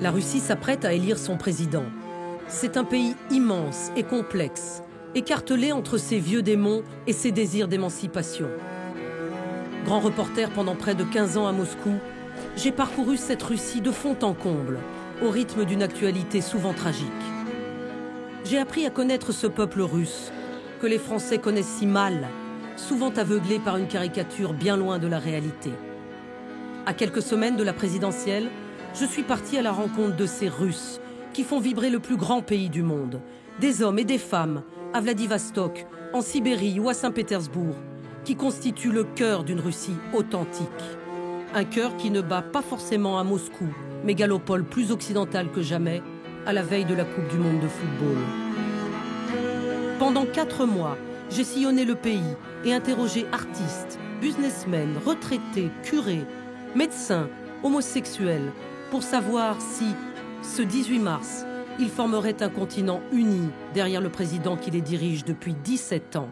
La Russie s'apprête à élire son président. C'est un pays immense et complexe, écartelé entre ses vieux démons et ses désirs d'émancipation. Grand reporter pendant près de 15 ans à Moscou, j'ai parcouru cette Russie de fond en comble, au rythme d'une actualité souvent tragique. J'ai appris à connaître ce peuple russe, que les Français connaissent si mal, souvent aveuglés par une caricature bien loin de la réalité. À quelques semaines de la présidentielle, je suis partie à la rencontre de ces Russes qui font vibrer le plus grand pays du monde, des hommes et des femmes, à Vladivostok, en Sibérie ou à Saint-Pétersbourg, qui constituent le cœur d'une Russie authentique. Un cœur qui ne bat pas forcément à Moscou, mégalopole plus occidentale que jamais, à la veille de la Coupe du monde de football. Pendant 4 mois, j'ai sillonné le pays et interrogé artistes, businessmen, retraités, curés, médecins, homosexuels, pour savoir si, ce 18 mars, ils formeraient un continent uni derrière le président qui les dirige depuis 17 ans.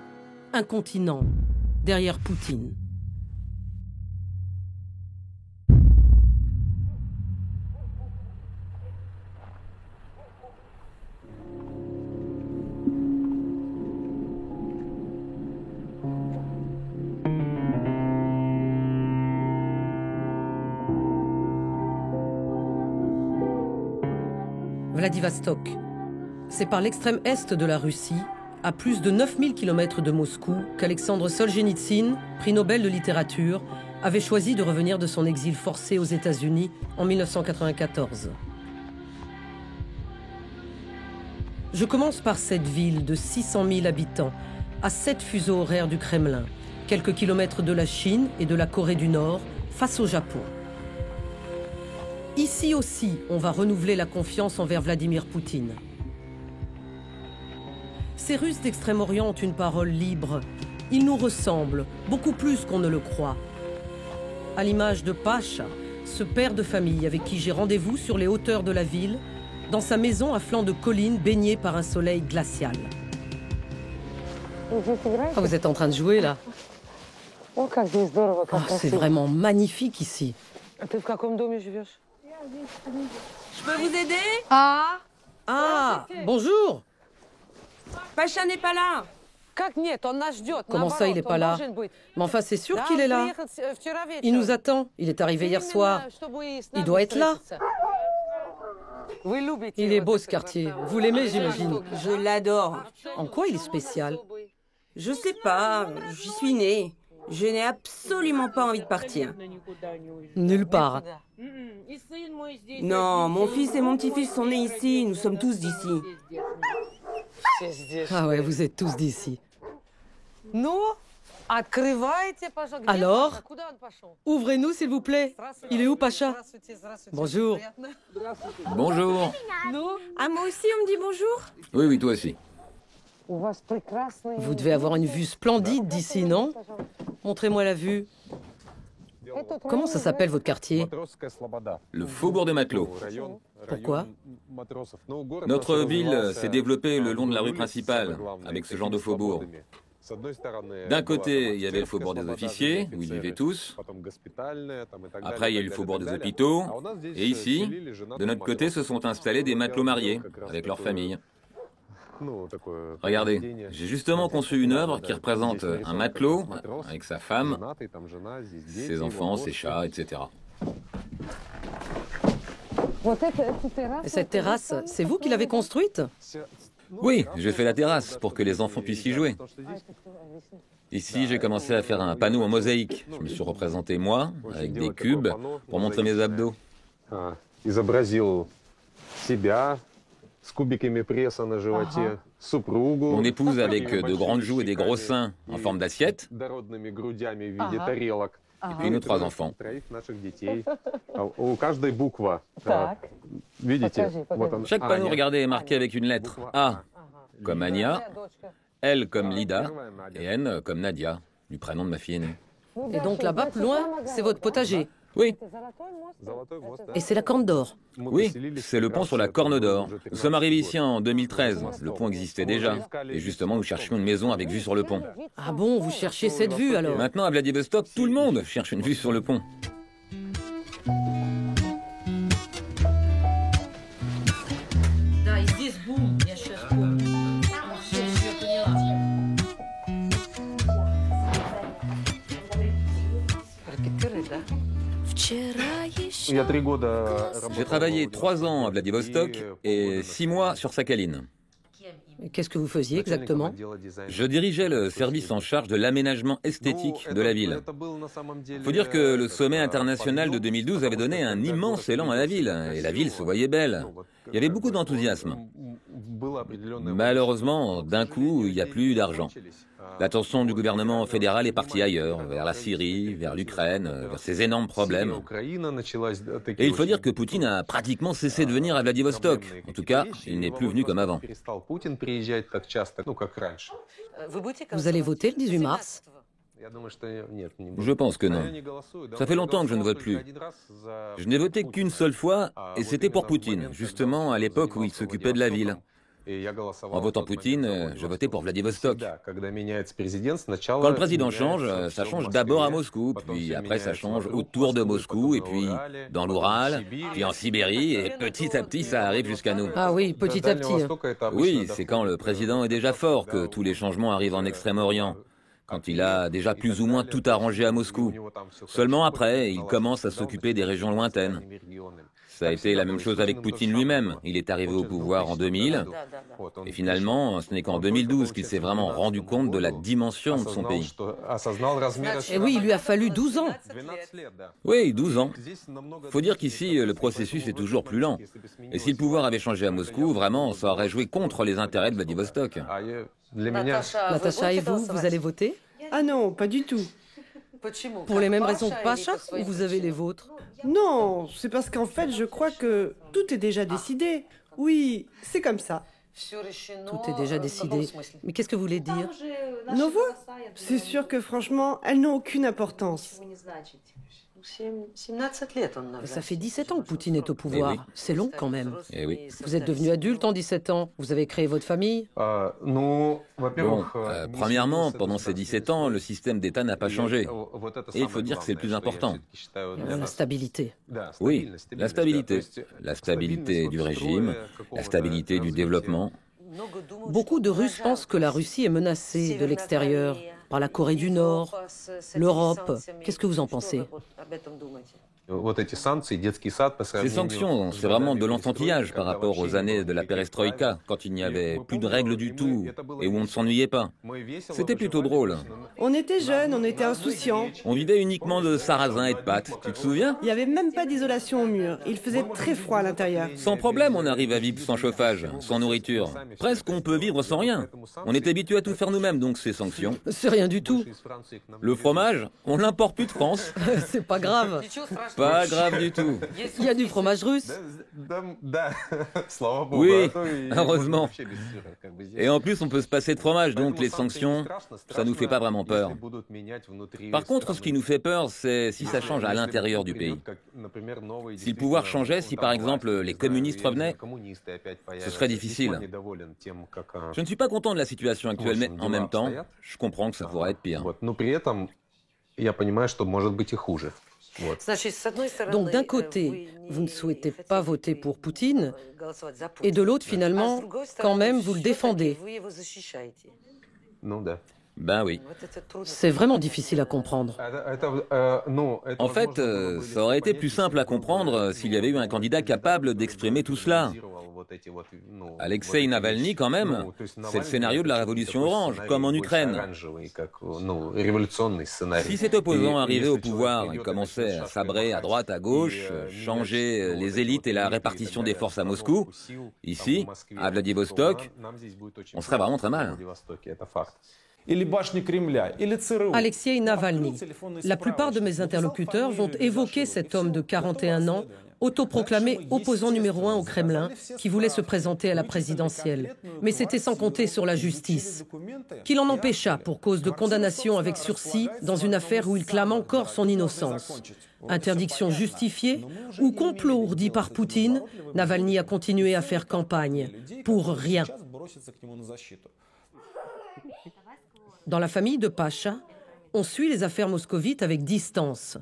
Un continent derrière Poutine. Vladivostok. C'est par l'extrême est de la Russie, à plus de 9000 km de Moscou, qu'Alexandre Solzhenitsyn, prix Nobel de littérature, avait choisi de revenir de son exil forcé aux États-Unis en 1994. Je commence par cette ville de 600 000 habitants, à 7 fuseaux horaires du Kremlin, quelques kilomètres de la Chine et de la Corée du Nord, face au Japon. Ici aussi, on va renouveler la confiance envers Vladimir Poutine. Ces Russes d'Extrême-Orient ont une parole libre. Ils nous ressemblent, beaucoup plus qu'on ne le croit. À l'image de Pacha, ce père de famille avec qui j'ai rendez-vous sur les hauteurs de la ville, dans sa maison à flanc de colline baignée par un soleil glacial. Ah, vous êtes en train de jouer là? Oh, c'est vraiment magnifique ici. Je peux vous aider? Ah, bonjour. Pacha n'est pas là. Comment ça, il n'est pas là? Mais enfin, c'est sûr qu'il est là. Il nous attend. Il est arrivé hier soir. Il doit être là. Il est beau ce quartier. Vous l'aimez, j'imagine. Je l'adore. En quoi il est spécial? Je sais pas, j'y suis née. Je n'ai absolument pas envie de partir. Nulle part. Non, mon fils et mon petit-fils sont nés ici. Nous sommes tous d'ici. Ah ouais, vous êtes tous d'ici. Alors, ouvrez-nous s'il vous plaît. Il est où, Pacha? Bonjour. Bonjour. Ah, moi aussi, on me dit bonjour? Oui, oui, toi aussi. Vous devez avoir une vue splendide d'ici, non? Montrez-moi la vue. Comment ça s'appelle votre quartier? Le faubourg de Matelot. Pourquoi? Notre ville s'est développée le long de la rue principale, avec ce genre de faubourg. D'un côté, il y avait le faubourg des officiers, où ils vivaient tous. Après, il y a eu le faubourg des hôpitaux. Et ici, de notre côté, se sont installés des matelots mariés, avec leurs familles. Regardez, j'ai justement conçu une œuvre qui représente un matelot avec sa femme, ses enfants, ses chats, etc. Et cette terrasse, c'est vous qui l'avez construite? Oui, j'ai fait la terrasse pour que les enfants puissent y jouer. Ici, j'ai commencé à faire un panneau en mosaïque. Je me suis représenté moi, avec des cubes, pour montrer mes abdos. Mon épouse avec de grandes joues et des gros seins en forme d'assiette. Et puis nos 3 enfants. Chaque panneau, regardez, est marqué avec une lettre. A comme Ania, L comme Lida et N comme Nadia, du prénom de ma fille aînée. Et donc là-bas, plus loin, c'est votre potager? Oui. Et c'est la Corne d'Or? Oui, c'est le pont sur la Corne d'Or. Nous sommes arrivés ici en 2013. Le pont existait déjà. Et justement, nous cherchions une maison avec vue sur le pont. Ah bon, vous cherchez cette vue alors? Maintenant, à Vladivostok, tout le monde cherche une vue sur le pont. J'ai travaillé 3 ans à Vladivostok et 6 mois sur Sakhaline. Qu'est-ce que vous faisiez exactement? Je dirigeais le service en charge de l'aménagement esthétique de la ville. Il faut dire que le sommet international de 2012 avait donné un immense élan à la ville, et la ville se voyait belle. Il y avait beaucoup d'enthousiasme. Malheureusement, d'un coup, il n'y a plus d'argent. L'attention du gouvernement fédéral est partie ailleurs, vers la Syrie, vers l'Ukraine, vers ces énormes problèmes. Et il faut dire que Poutine a pratiquement cessé de venir à Vladivostok. En tout cas, il n'est plus venu comme avant. Vous allez voter le 18 mars? Je pense que non. Ça fait longtemps que je ne vote plus. Je n'ai voté qu'une seule fois, et c'était pour Poutine, justement à l'époque où il s'occupait de la ville. En votant Poutine, je votais pour Vladivostok. Quand le président change, ça change d'abord à Moscou, puis après ça change autour de Moscou, et puis dans l'Oural, puis en Sibérie, et petit à petit ça arrive jusqu'à nous. Ah oui, petit à petit. Oui, c'est quand le président est déjà fort que tous les changements arrivent en Extrême-Orient. Quand il a déjà plus ou moins tout arrangé à Moscou. Seulement après, il commence à s'occuper des régions lointaines. Ça a été la même chose avec Poutine lui-même. Il est arrivé au pouvoir en 2000, et finalement, ce n'est qu'en 2012 qu'il s'est vraiment rendu compte de la dimension de son pays. Et oui, il lui a fallu 12 ans. Oui, 12 ans. Faut dire qu'ici, le processus est toujours plus lent. Et si le pouvoir avait changé à Moscou, vraiment, ça aurait joué contre les intérêts de Vladivostok. Natacha, et vous allez voter? Ah non, pas du tout. Pour les mêmes raisons que Pacha, ou vous avez les vôtres? Non, c'est parce qu'en fait, je crois que tout est déjà décidé. Oui, c'est comme ça. Tout est déjà décidé. Mais qu'est-ce que vous voulez dire? Nos voix? C'est sûr que franchement, elles n'ont aucune importance. Ça fait 17 ans que Poutine est au pouvoir. Eh oui. C'est long quand même. Eh oui. Vous êtes devenu adulte en 17 ans. Vous avez créé votre famille. Bon, premièrement, pendant ces 17 ans, le système d'État n'a pas changé. Et il faut dire que c'est le plus important. La stabilité. Oui, la stabilité. La stabilité du régime, la stabilité du développement. Beaucoup de Russes pensent que la Russie est menacée de l'extérieur, par la Corée du Nord, l'Europe. Qu'est-ce que vous en pensez? Ces sanctions, c'est vraiment de l'enfantillage par rapport aux années de la perestroïka, quand il n'y avait plus de règles du tout et où on ne s'ennuyait pas. C'était plutôt drôle. On était jeunes, on était insouciants. On vivait uniquement de sarrasin et de pâtes, tu te souviens? Il n'y avait même pas d'isolation au mur. Il faisait très froid à l'intérieur. Sans problème, on arrive à vivre sans chauffage, sans nourriture. Presque on peut vivre sans rien. On est habitué à tout faire nous-mêmes, donc ces sanctions. C'est rien du tout. Le fromage, on l'importe plus de France. C'est pas grave. Pas grave du tout. Il y a du fromage russe. Oui, heureusement. Et en plus, on peut se passer de fromage, donc les sanctions, ça nous fait pas vraiment peur. Par contre, ce qui nous fait peur, c'est si ça change à l'intérieur du pays. Si le pouvoir changeait, si par exemple les communistes revenaient, ce serait difficile. Je ne suis pas content de la situation actuelle, mais en même temps, je comprends que ça pourrait être pire. Donc d'un côté, vous ne souhaitez pas voter pour Poutine, et de l'autre, finalement, quand même, vous le défendez. Ben oui. C'est vraiment difficile à comprendre. En fait, ça aurait été plus simple à comprendre s'il y avait eu un candidat capable d'exprimer tout cela. Alexei Navalny, quand même, c'est le scénario de la révolution orange, comme en Ukraine. Si cet opposant arrivait au pouvoir et commençait à sabrer à droite, à gauche, changer les élites et la répartition des forces à Moscou, ici, à Vladivostok, on serait vraiment très mal. Alexei Navalny. La plupart de mes interlocuteurs vont évoquer cet homme de 41 ans, autoproclamé opposant numéro 1 au Kremlin, qui voulait se présenter à la présidentielle. Mais c'était sans compter sur la justice, qui l'en empêcha pour cause de condamnation avec sursis dans une affaire où il clame encore son innocence. Interdiction justifiée ou complot ourdi par Poutine, Navalny a continué à faire campagne. Pour rien. Dans la famille de Pacha, on suit les affaires moscovites avec distance.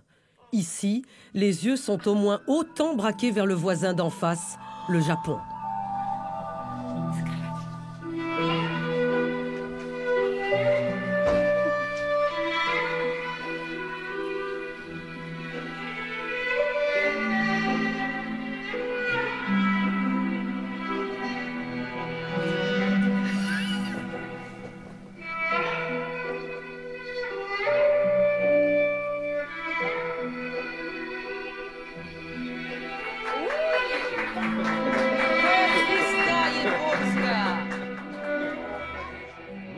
Ici, les yeux sont au moins autant braqués vers le voisin d'en face, le Japon.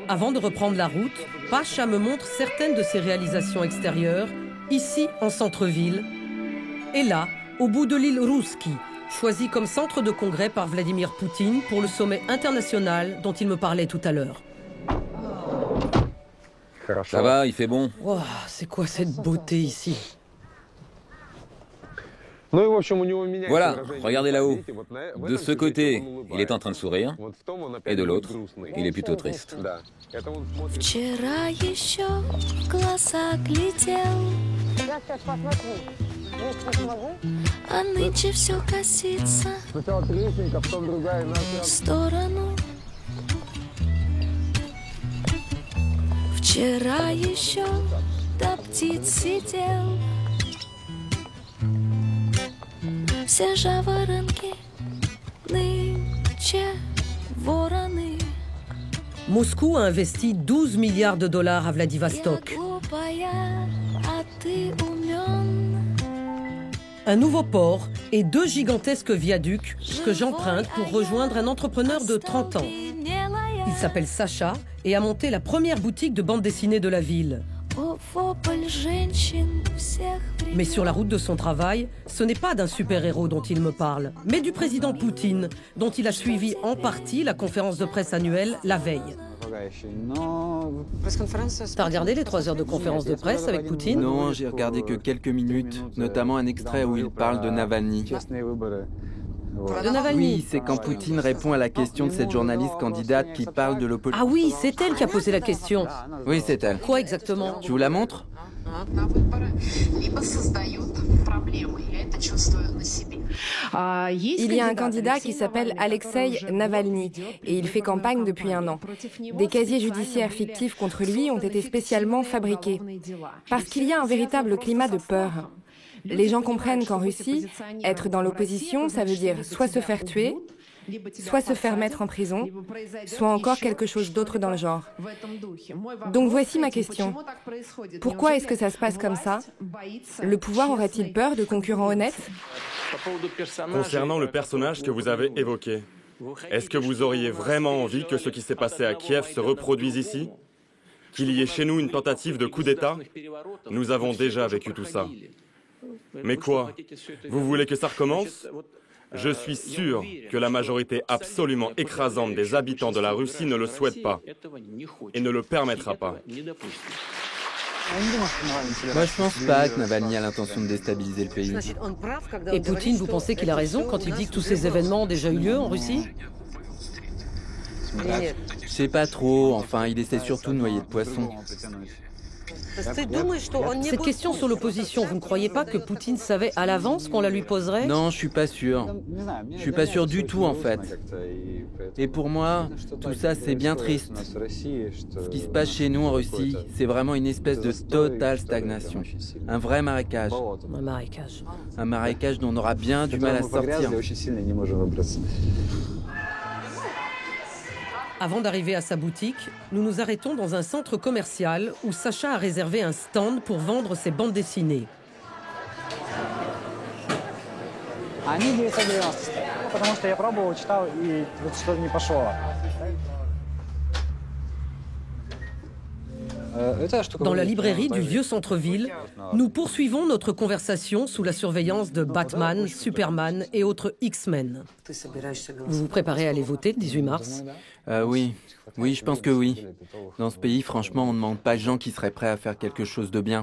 Avant de reprendre la route, Pacha me montre certaines de ses réalisations extérieures, ici en centre-ville, et là, au bout de l'île Ruski, choisie comme centre de congrès par Vladimir Poutine pour le sommet international dont il me parlait tout à l'heure. Ça va, il fait bon. Wow, c'est quoi cette beauté ici? Voilà, regardez là-haut. De ce côté, il est en train de sourire, et de l'autre, il est plutôt triste. Вчера еще в глаза глядел, а нынче все косится в сторону. Вчера еще до птиц сидел, все жаворонки нынче вороны. Moscou a investi 12 milliards de dollars à Vladivostok. Un nouveau port et 2 gigantesques viaducs que j'emprunte pour rejoindre un entrepreneur de 30 ans. Il s'appelle Sacha et a monté la première boutique de bande dessinée de la ville. Mais sur la route de son travail, ce n'est pas d'un super-héros dont il me parle, mais du président Poutine, dont il a suivi en partie la conférence de presse annuelle la veille. T'as regardé les 3 heures de conférence de presse avec Poutine? Non, j'ai regardé que quelques minutes, notamment un extrait où il parle de Navalny. De Navalny? Oui, c'est quand Poutine répond à la question de cette journaliste candidate qui parle de l'opposition. Ah oui, c'est elle qui a posé la question. Oui, c'est elle. Quoi exactement? Je vous la montre? Il y a un candidat qui s'appelle Alexei Navalny et il fait campagne depuis 1 an. Des casiers judiciaires fictifs contre lui ont été spécialement fabriqués. Parce qu'il y a un véritable climat de peur. Les gens comprennent qu'en Russie, être dans l'opposition, ça veut dire soit se faire tuer, soit se faire mettre en prison, soit encore quelque chose d'autre dans le genre. Donc voici ma question. Pourquoi est-ce que ça se passe comme ça? Le pouvoir aurait-il peur de concurrents honnêtes? Concernant le personnage que vous avez évoqué, est-ce que vous auriez vraiment envie que ce qui s'est passé à Kiev se reproduise ici? Qu'il y ait chez nous une tentative de coup d'État? Nous avons déjà vécu tout ça. Mais quoi? Vous voulez que ça recommence? Je suis sûr que la majorité absolument écrasante des habitants de la Russie ne le souhaite pas et ne le permettra pas. Moi, je pense pas que Navalny a l'intention de déstabiliser le pays. Et Poutine, vous pensez qu'il a raison quand il dit que tous ces événements ont déjà eu lieu en Russie? Je sais pas trop, enfin, il essaie surtout de noyer le poisson. Cette question sur l'opposition, vous ne croyez pas que Poutine savait à l'avance qu'on la lui poserait? Non, je suis pas sûr. Je suis pas sûr du tout, en fait. Et pour moi, tout ça, c'est bien triste. Ce qui se passe chez nous en Russie, c'est vraiment une espèce de totale stagnation. Un vrai marécage. Un marécage. Un marécage dont on aura bien du mal à sortir. Avant d'arriver à sa boutique, nous nous arrêtons dans un centre commercial où Sacha a réservé un stand pour vendre ses bandes dessinées. Dans la librairie du vieux centre-ville, nous poursuivons notre conversation sous la surveillance de Batman, Superman et autres X-Men. Vous vous préparez à aller voter le 18 mars? Oui, je pense que oui. Dans ce pays, franchement, on ne demande pas de gens qui seraient prêts à faire quelque chose de bien.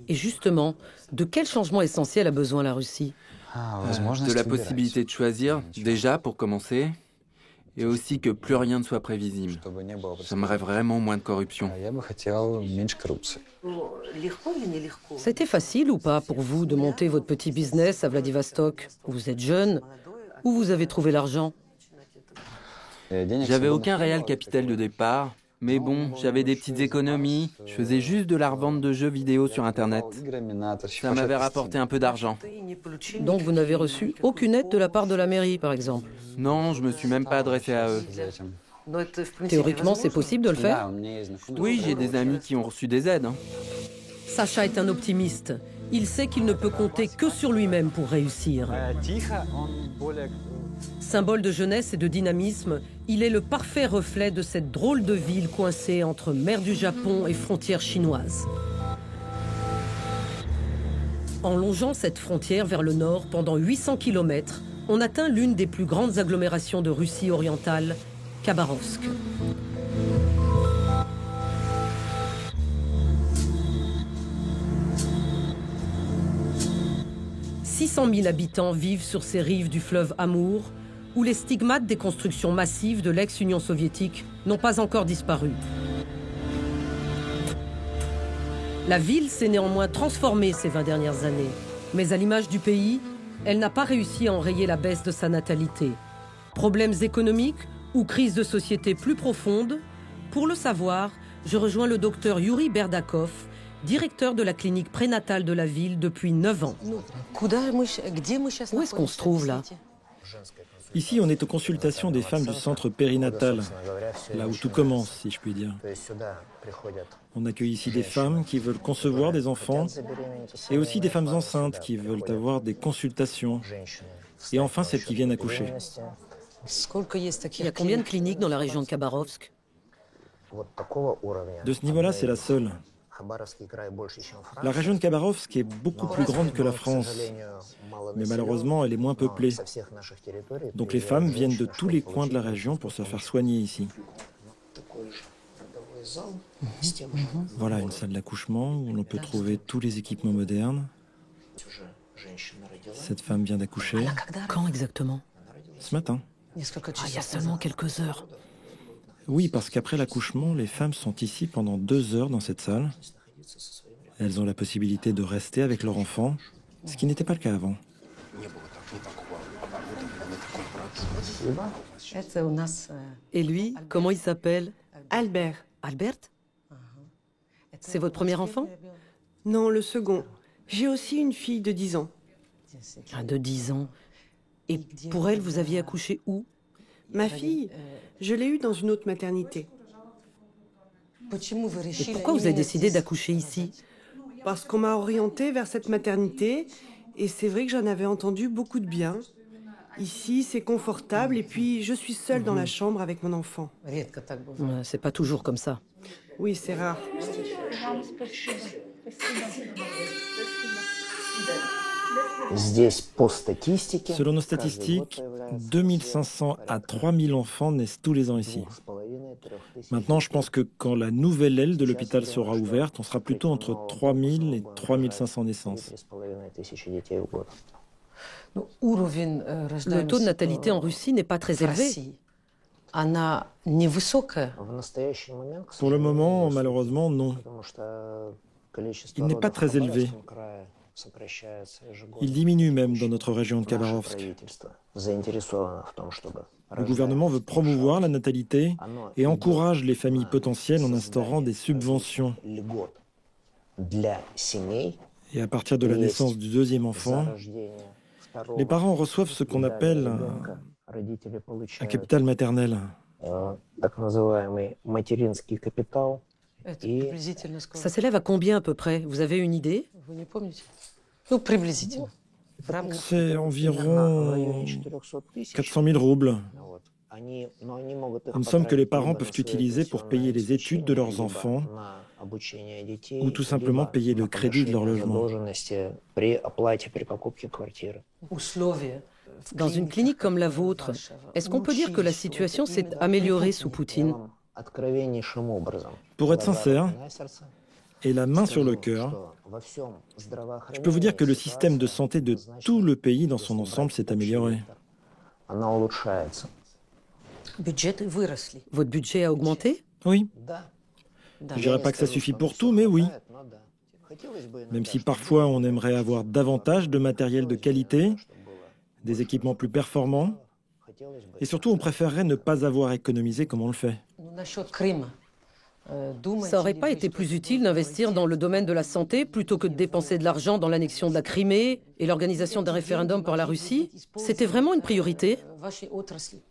Et justement, de quel changement essentiel a besoin la Russie? De la possibilité de choisir, déjà, pour commencer, et aussi que plus rien ne soit prévisible. J'aimerais vraiment moins de corruption. C'était facile ou pas pour vous de monter votre petit business à Vladivostok? Vous êtes jeune. Où vous avez trouvé l'argent? J'avais aucun réel capital de départ, mais bon, j'avais des petites économies. Je faisais juste de la revente de jeux vidéo sur Internet. Ça m'avait rapporté un peu d'argent. Donc vous n'avez reçu aucune aide de la part de la mairie, par exemple? Non, je me suis même pas adressé à eux. Théoriquement, c'est possible de le faire? Oui, j'ai des amis qui ont reçu des aides. Sacha est un optimiste. Il sait qu'il ne peut compter que sur lui-même pour réussir. Symbole de jeunesse et de dynamisme, il est le parfait reflet de cette drôle de ville coincée entre mer du Japon et frontière chinoise. En longeant cette frontière vers le nord pendant 800 km, on atteint l'une des plus grandes agglomérations de Russie orientale, Khabarovsk. « 600 000 habitants vivent sur ces rives du fleuve Amour, où les stigmates des constructions massives de l'ex-Union soviétique n'ont pas encore disparu. La ville s'est néanmoins transformée ces 20 dernières années, mais à l'image du pays, elle n'a pas réussi à enrayer la baisse de sa natalité. Problèmes économiques ou crise de société plus profonde? Pour le savoir, je rejoins le docteur Yuri Berdakov, directeur de la clinique prénatale de la ville depuis 9 ans. Où est-ce qu'on se trouve là? Ici, on est aux consultations des femmes du centre périnatal, là où tout commence, si je puis dire. On accueille ici des femmes qui veulent concevoir des enfants et aussi des femmes enceintes qui veulent avoir des consultations. Et enfin, celles qui viennent accoucher. Il y a combien de cliniques dans la région de Khabarovsk? De ce niveau-là, c'est la seule. La région de Khabarovsk est beaucoup plus grande que la France, mais malheureusement, elle est moins peuplée. Donc les femmes viennent de tous les coins de la région pour se faire soigner ici. Voilà une salle d'accouchement où l'on peut trouver tous les équipements modernes. Cette femme vient d'accoucher. Quand exactement? Ce matin. Il y a seulement quelques heures. Oui, parce qu'après l'accouchement, les femmes sont ici pendant 2 heures dans cette salle. Elles ont la possibilité de rester avec leur enfant, ce qui n'était pas le cas avant. Et lui, comment il s'appelle? Albert. Albert? C'est votre premier enfant? Non, le second. J'ai aussi une fille de 10 ans. Ah, de 10 ans. Et pour elle, vous aviez accouché où? Ma fille, je l'ai eue dans une autre maternité. Et pourquoi vous avez décidé d'accoucher ici? Parce qu'on m'a orientée vers cette maternité, et c'est vrai que j'en avais entendu beaucoup de bien. Ici, c'est confortable, et puis je suis seule dans la chambre avec mon enfant. C'est pas toujours comme ça. Oui, c'est rare. Selon nos statistiques, 2500 à 3000 enfants naissent tous les ans ici. Maintenant, je pense que quand la nouvelle aile de l'hôpital sera ouverte, on sera plutôt entre 3000 et 3500 naissances. Le taux de natalité en Russie n'est pas très élevé. Pour le moment, malheureusement, non. Il n'est pas très élevé. Il diminue même dans notre région de Khabarovsk. Le gouvernement veut promouvoir la natalité et encourage les familles potentielles en instaurant des subventions. Et à partir de la naissance du deuxième enfant, les parents reçoivent ce qu'on appelle un capital maternel. Ça s'élève à combien à peu près? Vous avez une idée? C'est environ 400 000 roubles. Une somme que les parents peuvent utiliser pour payer les études de leurs enfants ou tout simplement payer le crédit de leur logement. Dans une clinique comme la vôtre, est-ce qu'on peut dire que la situation s'est améliorée sous Poutine? Pour être sincère, et la main sur le cœur, je peux vous dire que le système de santé de tout le pays dans son ensemble s'est amélioré. Votre budget a augmenté? Oui. Je ne dirais pas que ça suffit pour tout, mais oui. Même si parfois on aimerait avoir davantage de matériel de qualité, des équipements plus performants, et surtout on préférerait ne pas avoir économisé comme on le fait. Ça n'aurait pas été plus utile d'investir dans le domaine de la santé plutôt que de dépenser de l'argent dans l'annexion de la Crimée et l'organisation d'un référendum par la Russie? C'était vraiment une priorité?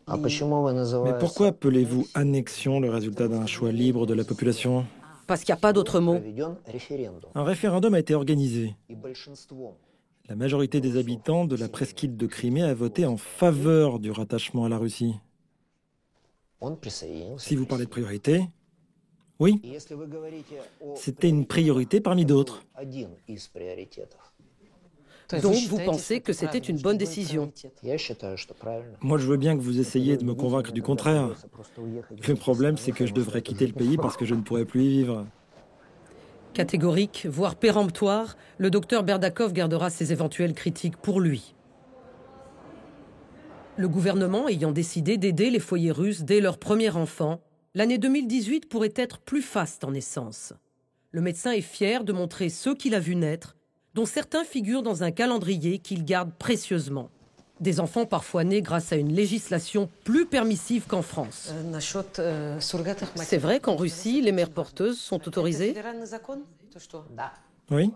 Mais pourquoi appelez-vous annexion le résultat d'un choix libre de la population? Parce qu'il n'y a pas d'autre mot. Un référendum a été organisé. La majorité des habitants de la presqu'île de Crimée a voté en faveur du rattachement à la Russie. Si vous parlez de priorité, oui, c'était une priorité parmi d'autres. Donc vous pensez que c'était une bonne décision? Moi, je veux bien que vous essayiez de me convaincre du contraire. Le problème, c'est que je devrais quitter le pays parce que je ne pourrais plus y vivre. Catégorique, voire péremptoire, le docteur Berdakov gardera ses éventuelles critiques pour lui. Le gouvernement ayant décidé d'aider les foyers russes dès leur premier enfant, l'année 2018 pourrait être plus faste en naissance. Le médecin est fier de montrer ceux qu'il a vus naître, dont certains figurent dans un calendrier qu'il garde précieusement. Des enfants parfois nés grâce à une législation plus permissive qu'en France. C'est vrai qu'en Russie, les mères porteuses sont autorisées? Oui.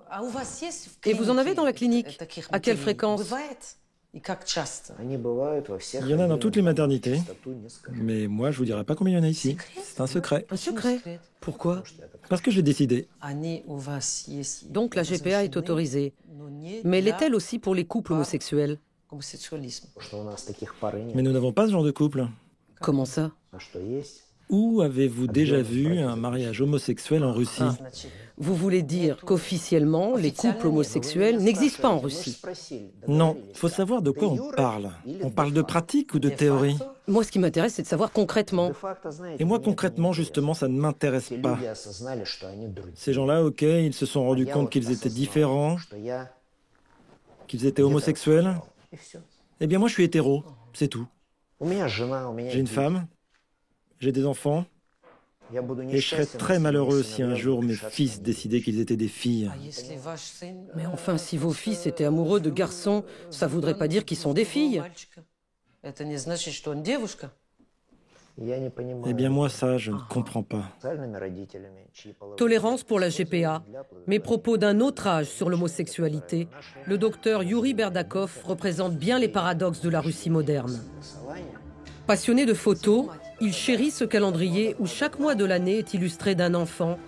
Et vous en avez dans la clinique? À quelle fréquence? Il y en a dans toutes les maternités. Mais moi, je vous dirai pas combien il y en a ici. C'est un secret. Un secret? Pourquoi? Parce que j'ai décidé. Donc la GPA est autorisée. Mais l'est-elle aussi pour les couples homosexuels? Mais nous n'avons pas ce genre de couple. Comment ça? Où avez-vous déjà vu un mariage homosexuel en Russie? Vous voulez dire qu'officiellement, les couples homosexuels n'existent pas en Russie? Non, il faut savoir de quoi on parle. On parle de pratique ou de théorie? Moi, ce qui m'intéresse, c'est de savoir concrètement. Et moi, concrètement, justement, ça ne m'intéresse pas. Ces gens-là, ok, ils se sont rendus compte qu'ils étaient différents, qu'ils étaient homosexuels. Eh bien, moi, je suis hétéro, c'est tout. J'ai une femme, j'ai des enfants, et je serais très malheureux si un jour mes fils décidaient qu'ils étaient des filles. Mais enfin, si vos fils étaient amoureux de garçons, ça voudrait pas dire qu'ils sont des filles. Eh bien, moi, ça, je ne comprends pas. Tolérance pour la GPA, mais propos d'un autre âge sur l'homosexualité, le docteur Yuri Berdakov représente bien les paradoxes de la Russie moderne. Passionné de photos, il chérit ce calendrier où chaque mois de l'année est illustré d'un enfant.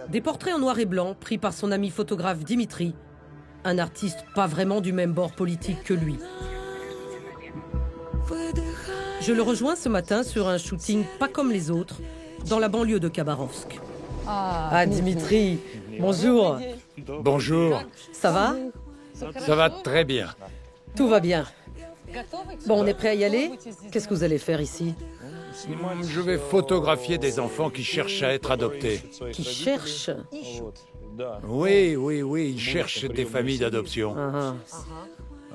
Des portraits en noir et blanc pris par son ami photographe Dimitri, un artiste pas vraiment du même bord politique que lui. Je le rejoins ce matin sur un shooting pas comme les autres, dans la banlieue de Khabarovsk. Ah, Dimitri, bonjour. Bonjour. Ça va? Ça va très bien. Tout va bien. Bon, on est prêt à y aller? Qu'est-ce que vous allez faire ici? Je vais photographier des enfants qui cherchent à être adoptés. Qui cherchent? Oui, ils cherchent des familles d'adoption.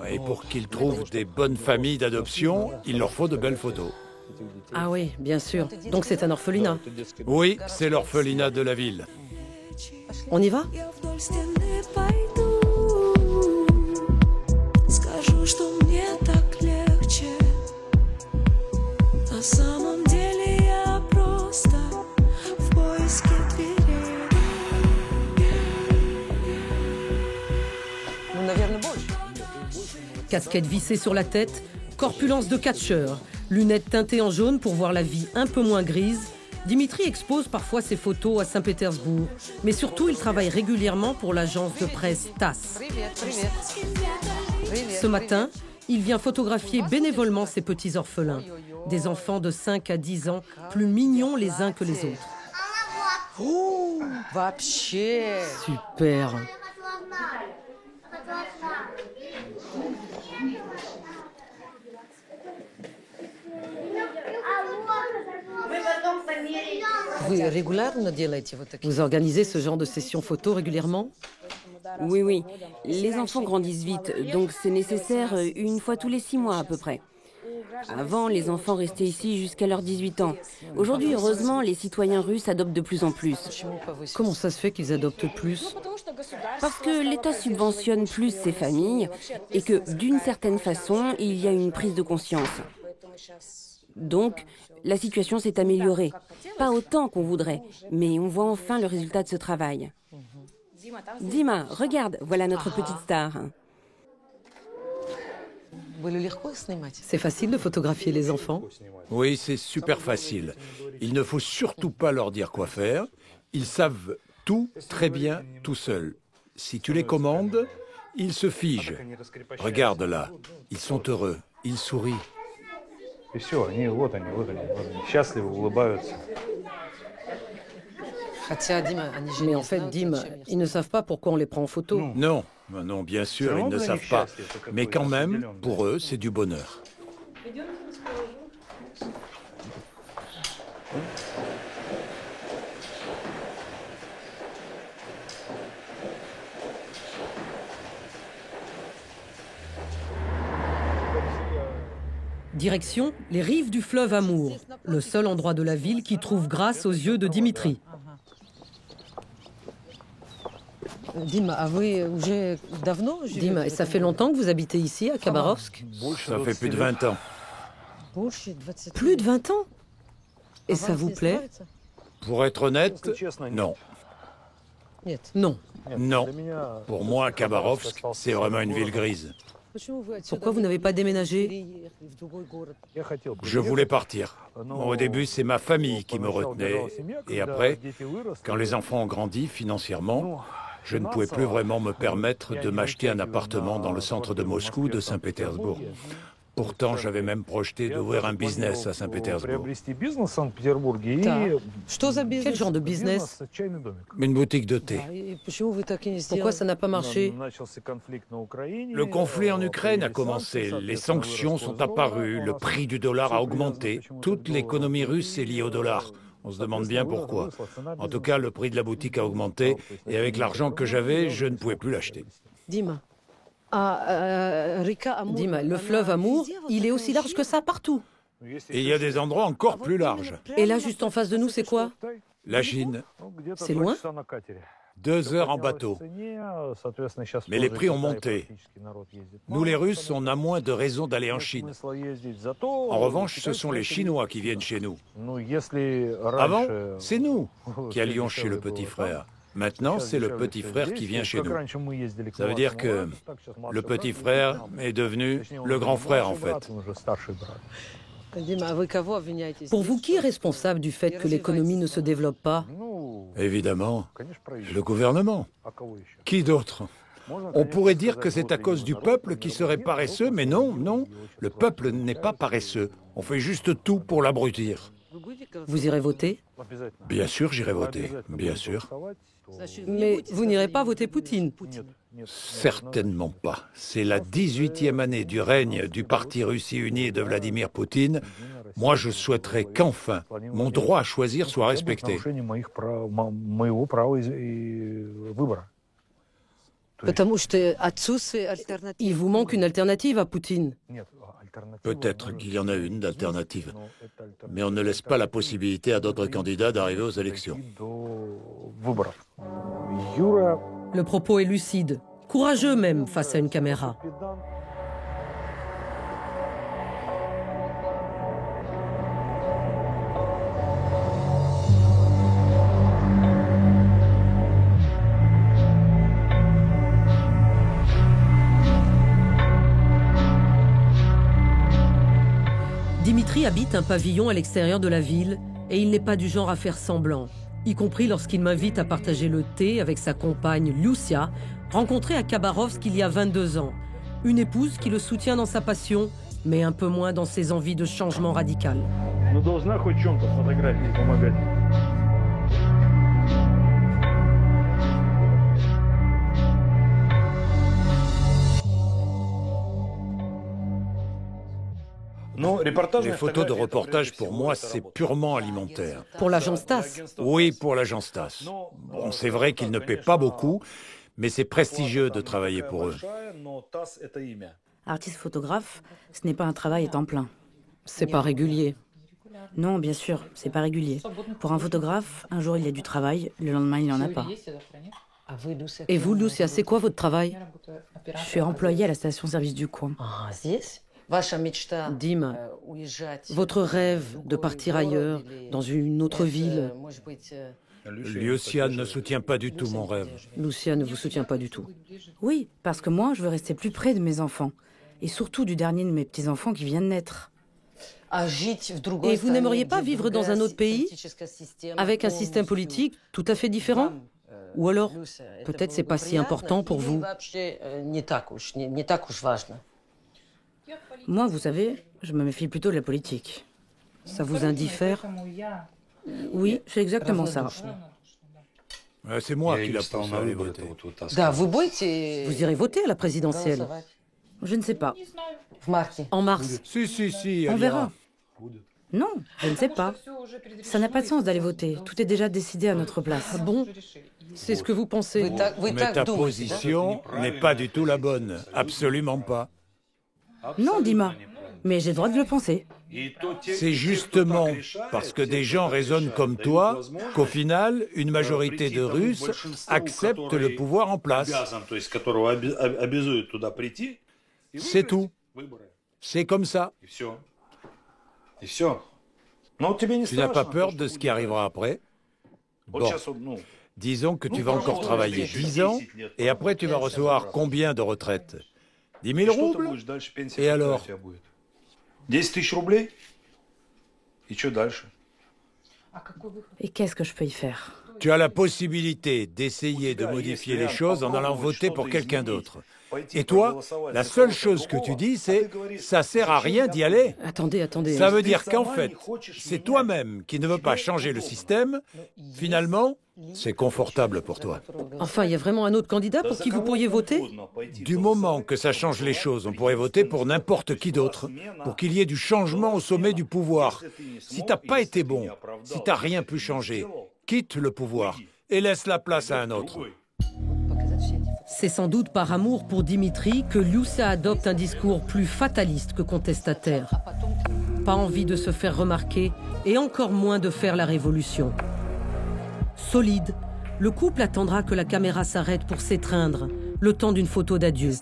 Et pour qu'ils trouvent des bonnes familles d'adoption, il leur faut de belles photos. Ah oui, bien sûr. Donc c'est un orphelinat? Oui, c'est l'orphelinat de la ville. On y va? Casquette vissée sur la tête, corpulence de catcheur, lunettes teintées en jaune pour voir la vie un peu moins grise, Dimitri expose parfois ses photos à Saint-Pétersbourg. Mais surtout, il travaille régulièrement pour l'agence de presse TASS. Ce matin, il vient photographier bénévolement ces petits orphelins. Des enfants de 5 à 10 ans, plus mignons les uns que les autres. Super. Vous organisez ce genre de sessions photo régulièrement? Oui. Les enfants grandissent vite, donc c'est nécessaire une fois tous les 6 mois à peu près. Avant, les enfants restaient ici jusqu'à leurs 18 ans. Aujourd'hui, heureusement, les citoyens russes adoptent de plus en plus. Comment ça se fait qu'ils adoptent plus? Parce que l'État subventionne plus ces familles et que, d'une certaine façon, il y a une prise de conscience. Donc, la situation s'est améliorée. Pas autant qu'on voudrait, mais on voit enfin le résultat de ce travail. Dima, regarde, voilà notre petite star. C'est facile de photographier les enfants? Oui, c'est super facile. Il ne faut surtout pas leur dire quoi faire. Ils savent tout très bien tout seuls. Si tu les commandes, Ils se figent. Regarde là, ils sont heureux, ils sourient. Mais en fait, Dim, ils ne savent pas pourquoi on les prend en photo. Non, non, bien sûr, ils ne savent pas. Mais quand même, pour eux, c'est du bonheur. Direction les rives du fleuve Amour, le seul endroit de la ville qui trouve grâce aux yeux de Dimitri. Dim, et ça fait longtemps que vous habitez ici, à Khabarovsk? Ça fait plus de 20 ans. Plus de 20 ans? Et ça vous plaît? Pour être honnête, non. Non. Non. Pour moi, Khabarovsk, c'est vraiment une ville grise. Pourquoi vous n'avez pas déménagé? Je voulais partir. Au début, c'est ma famille qui me retenait. Et après, quand les enfants ont grandi financièrement, je ne pouvais plus vraiment me permettre de m'acheter un appartement dans le centre de Moscou, de Saint-Pétersbourg. Pourtant, j'avais même projeté d'ouvrir un business à Saint-Pétersbourg. Quel genre de business? Une boutique de thé. Pourquoi ça n'a pas marché? Le conflit en Ukraine a commencé, les sanctions sont apparues, le prix du dollar a augmenté. Toute l'économie russe est liée au dollar. On se demande bien pourquoi. En tout cas, le prix de la boutique a augmenté et avec l'argent que j'avais, je ne pouvais plus l'acheter. Dima, le fleuve Amour, il est aussi large que ça partout. Et il y a des endroits encore plus larges. Et là, juste en face de nous, c'est quoi? La Chine. C'est loin? 2 heures en bateau. Mais les prix ont monté. Nous, les Russes, on a moins de raisons d'aller en Chine. En revanche, ce sont les Chinois qui viennent chez nous. Avant, c'est nous qui allions chez le petit frère. Maintenant, c'est le petit frère qui vient chez nous. Ça veut dire que le petit frère est devenu le grand frère, en fait. Pour vous, qui est responsable du fait que l'économie ne se développe pas? Évidemment, le gouvernement. Qui d'autre? On pourrait dire que c'est à cause du peuple qui serait paresseux, mais non, non. Le peuple n'est pas paresseux. On fait juste tout pour l'abrutir. Vous irez voter? Bien sûr, j'irai voter, bien sûr. Mais vous n'irez pas voter Poutine? Certainement pas. C'est la 18e année du règne du Parti Russie Unie et de Vladimir Poutine. Moi, je souhaiterais qu'enfin, mon droit à choisir soit respecté. Il vous manque une alternative à Poutine. Peut-être qu'il y en a une d'alternative. Mais on ne laisse pas la possibilité à d'autres candidats d'arriver aux élections. Le propos est lucide, courageux même face à une caméra. Dimitri habite un pavillon à l'extérieur de la ville et il n'est pas du genre à faire semblant, y compris lorsqu'il m'invite à partager le thé avec sa compagne Lucia, rencontrée à Khabarovsk il y a 22 ans. Une épouse qui le soutient dans sa passion, mais un peu moins dans ses envies de changement radical. Les photos de reportage, pour moi, c'est purement alimentaire. Pour l'agence TASS? Oui, pour l'agence TASS. Bon, c'est vrai qu'ils ne paient pas beaucoup, mais c'est prestigieux de travailler pour eux. Artiste photographe, ce n'est pas un travail à temps plein. C'est pas régulier. Non, bien sûr, c'est pas régulier. Pour un photographe, un jour il y a du travail, le lendemain il n'en a pas. Et vous, Lucia, c'est quoi votre travail? Je suis employée à la station-service du coin. Dim, votre rêve de partir ailleurs, dans une autre ville? Lucia ne soutient pas du tout mon rêve. Lucia ne vous soutient pas du tout? Oui, parce que moi, je veux rester plus près de mes enfants. Et surtout du dernier de mes petits-enfants qui vient de naître. Et vous n'aimeriez pas vivre dans un autre pays, avec un système politique tout à fait différent? Ou alors, peut-être c'est pas si important pour vous. Moi, vous savez, je me méfie plutôt de la politique. Ça vous indiffère? Oui, c'est exactement ça. C'est moi qui l'a poussé à aller voter. Vous irez voter à la présidentielle? Je ne sais pas. En mars. Si, On elle verra. ira. Non, je ne sais pas. Ça n'a pas de sens d'aller voter. Tout est déjà décidé à notre place. Ah bon? C'est ce que vous pensez? Mais ta position n'est pas du tout la bonne. Absolument pas. Non, Dima. Mais j'ai le droit de le penser. C'est justement parce que des gens raisonnent comme toi qu'au final, une majorité de Russes accepte le pouvoir en place. C'est tout. C'est comme ça. Tu n'as pas peur de ce qui arrivera après? Bon. Disons que tu vas encore travailler 10 ans et après tu vas recevoir combien de retraite? 10 000 roubles? Et alors? 10 000 рублей. И что дальше? Et qu'est-ce que je peux y faire? Tu as la possibilité d'essayer de modifier les choses en allant voter pour quelqu'un d'autre. Et toi, la seule chose que tu dis, c'est « ça sert à rien d'y aller ». Attendez. Ça veut dire qu'en fait, c'est toi-même qui ne veux pas changer le système. Finalement, c'est confortable pour toi. Enfin, il y a vraiment un autre candidat pour qui vous pourriez voter? Du moment que ça change les choses, on pourrait voter pour n'importe qui d'autre, pour qu'il y ait du changement au sommet du pouvoir. Si t'as pas été bon, si t'as rien pu changer, quitte le pouvoir et laisse la place à un autre. C'est sans doute par amour pour Dimitri que Liusa adopte un discours plus fataliste que contestataire. Pas envie de se faire remarquer et encore moins de faire la révolution. Solide, le couple attendra que la caméra s'arrête pour s'étreindre, le temps d'une photo d'adieu.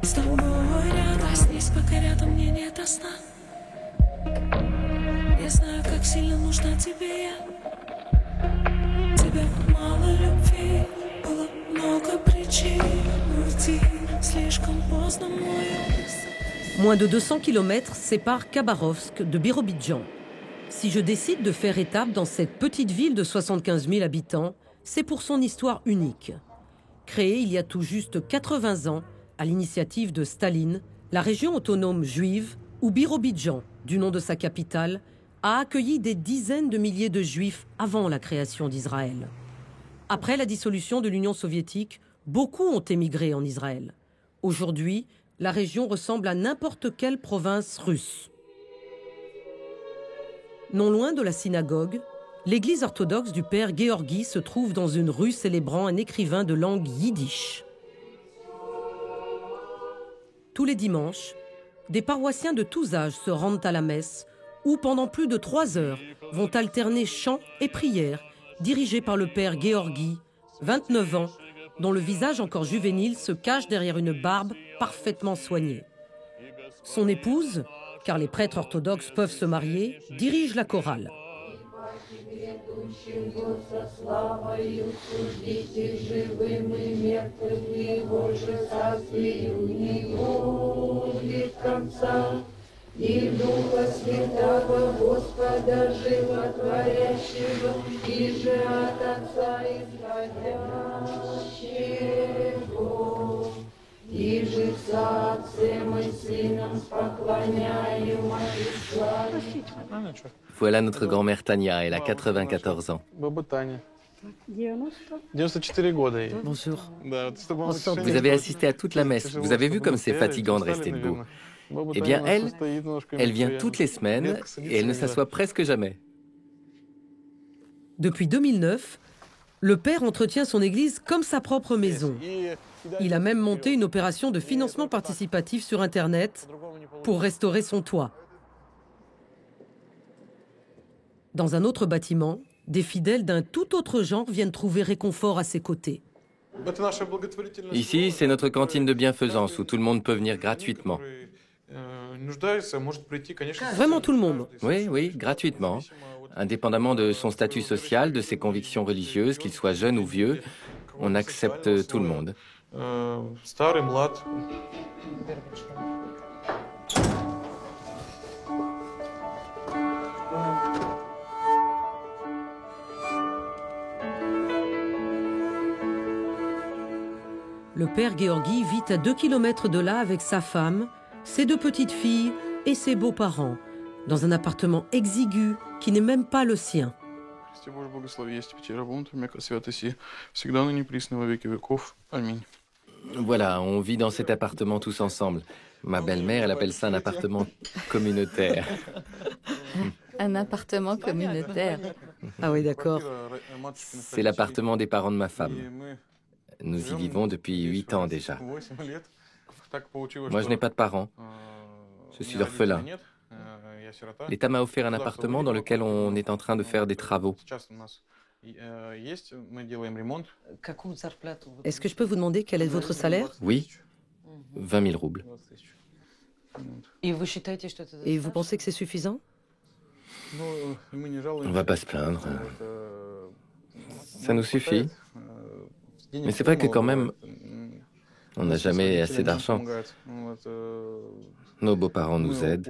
С тобой рядом, проснись, пока рядом мне нет сна. Я знаю, как сильно нужна тебе я. Тебе мало любви, было много причин уйти. Слишком поздно мой. Moins de 200 km séparent Khabarovsk de Birobidzjan. Si je décide de faire étape dans cette petite ville de 75 000 habitants, c'est pour son histoire unique. Créée il y a tout juste 80 ans, à l'initiative de Staline, la région autonome juive, ou Birobidzjan, du nom de sa capitale, a accueilli des dizaines de milliers de juifs avant la création d'Israël. Après la dissolution de l'Union soviétique, beaucoup ont émigré en Israël. Aujourd'hui, la région ressemble à n'importe quelle province russe. Non loin de la synagogue, l'église orthodoxe du père Georgi se trouve dans une rue célébrant un écrivain de langue yiddish. Tous les dimanches, des paroissiens de tous âges se rendent à la messe où, pendant plus de 3 heures, vont alterner chants et prières dirigés par le père Georgi, 29 ans, dont le visage encore juvénile se cache derrière une barbe parfaitement soignée. Son épouse, car les prêtres orthodoxes peuvent se marier, dirige la chorale. Voilà notre grand-mère Tania, elle a 94 ans. Bonjour. Vous avez assisté à toute la messe, vous avez vu comme c'est fatigant de rester debout. Eh bien, elle vient toutes les semaines et elle ne s'assoit presque jamais. Depuis 2009, le père entretient son église comme sa propre maison. Il a même monté une opération de financement participatif sur Internet pour restaurer son toit. Dans un autre bâtiment, des fidèles d'un tout autre genre viennent trouver réconfort à ses côtés. Ici, c'est notre cantine de bienfaisance où tout le monde peut venir gratuitement. Vraiment tout le monde? Oui, gratuitement. Indépendamment de son statut social, de ses convictions religieuses, qu'il soit jeune ou vieux, On accepte tout le monde. Le père Gueorgui vit à 2 kilomètres de là avec sa femme, ses 2 petites filles et ses beaux-parents, dans un appartement exigu qui n'est même pas le sien. Voilà, on vit dans cet appartement tous ensemble. Ma belle-mère, elle appelle ça un appartement communautaire. Un appartement communautaire. Ah oui, d'accord. C'est l'appartement des parents de ma femme. Nous y vivons depuis 8 ans déjà. Moi, je n'ai pas de parents. Je suis orphelin. L'État m'a offert un appartement dans lequel on est en train de faire des travaux. Est-ce que je peux vous demander quel est votre salaire? Oui, 20 000 roubles. Et vous pensez que c'est suffisant? On ne va pas se plaindre. Ça nous suffit. Mais c'est vrai que quand même, on n'a jamais assez d'argent. Nos beaux-parents nous aident.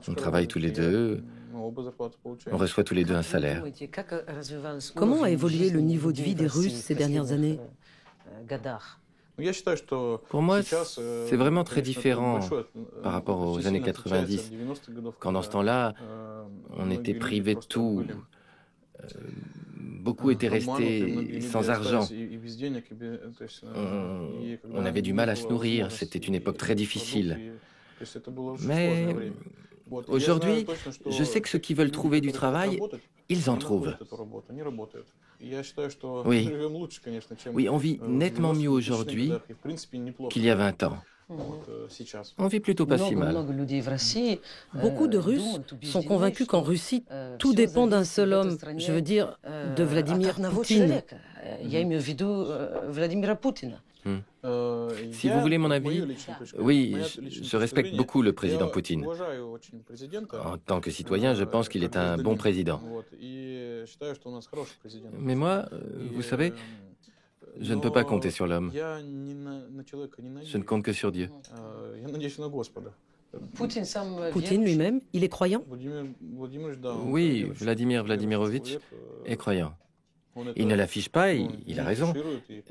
On travaille tous les deux. On reçoit tous les deux un salaire. Comment a évolué le niveau de vie des Russes ces dernières années? Pour moi, c'est vraiment très différent par rapport aux années 90. Quand dans ce temps-là, on était privé de tout. Beaucoup étaient restés sans argent. On avait du mal à se nourrir. C'était une époque très difficile. Mais aujourd'hui, je sais que ceux qui veulent trouver du travail, ils en trouvent. Oui, on vit nettement mieux aujourd'hui qu'il y a 20 ans. On vit plutôt pas si mal. Beaucoup de Russes sont convaincus qu'en Russie, tout dépend d'un seul homme, je veux dire, de Vladimir Poutine. Si vous voulez mon avis, oui, je respecte beaucoup le président Poutine. En tant que citoyen, je pense qu'il est un bon président. Mais moi, vous savez, je ne peux pas compter sur l'homme. Je ne compte que sur Dieu. Poutine lui-même, il est croyant? Oui, Vladimir Vladimirovitch est croyant. Il ne l'affiche pas, il a raison.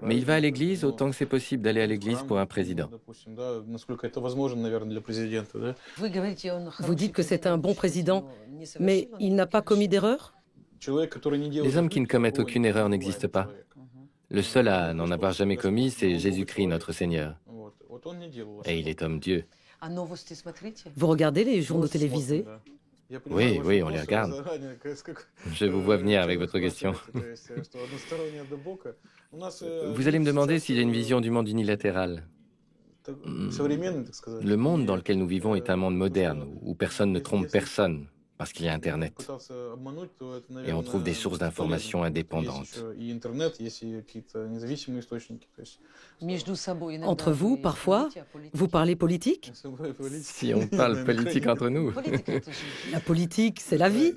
Mais il va à l'église autant que c'est possible d'aller à l'église pour un président. Vous dites que c'est un bon président, mais il n'a pas commis d'erreur? Les hommes qui ne commettent aucune erreur n'existent pas. Le seul à n'en avoir jamais commis, c'est Jésus-Christ, notre Seigneur. Et il est homme-Dieu. Vous regardez les journaux télévisés? Oui, on les regarde. Je vous vois venir avec votre question. Vous allez me demander si j'ai une vision du monde unilatéral. Le monde dans lequel nous vivons est un monde moderne, où personne ne trompe personne, parce qu'il y a Internet. Et on trouve des sources d'informations indépendantes. Entre vous, parfois, vous parlez politique? Si on parle politique entre nous. La politique, c'est la vie.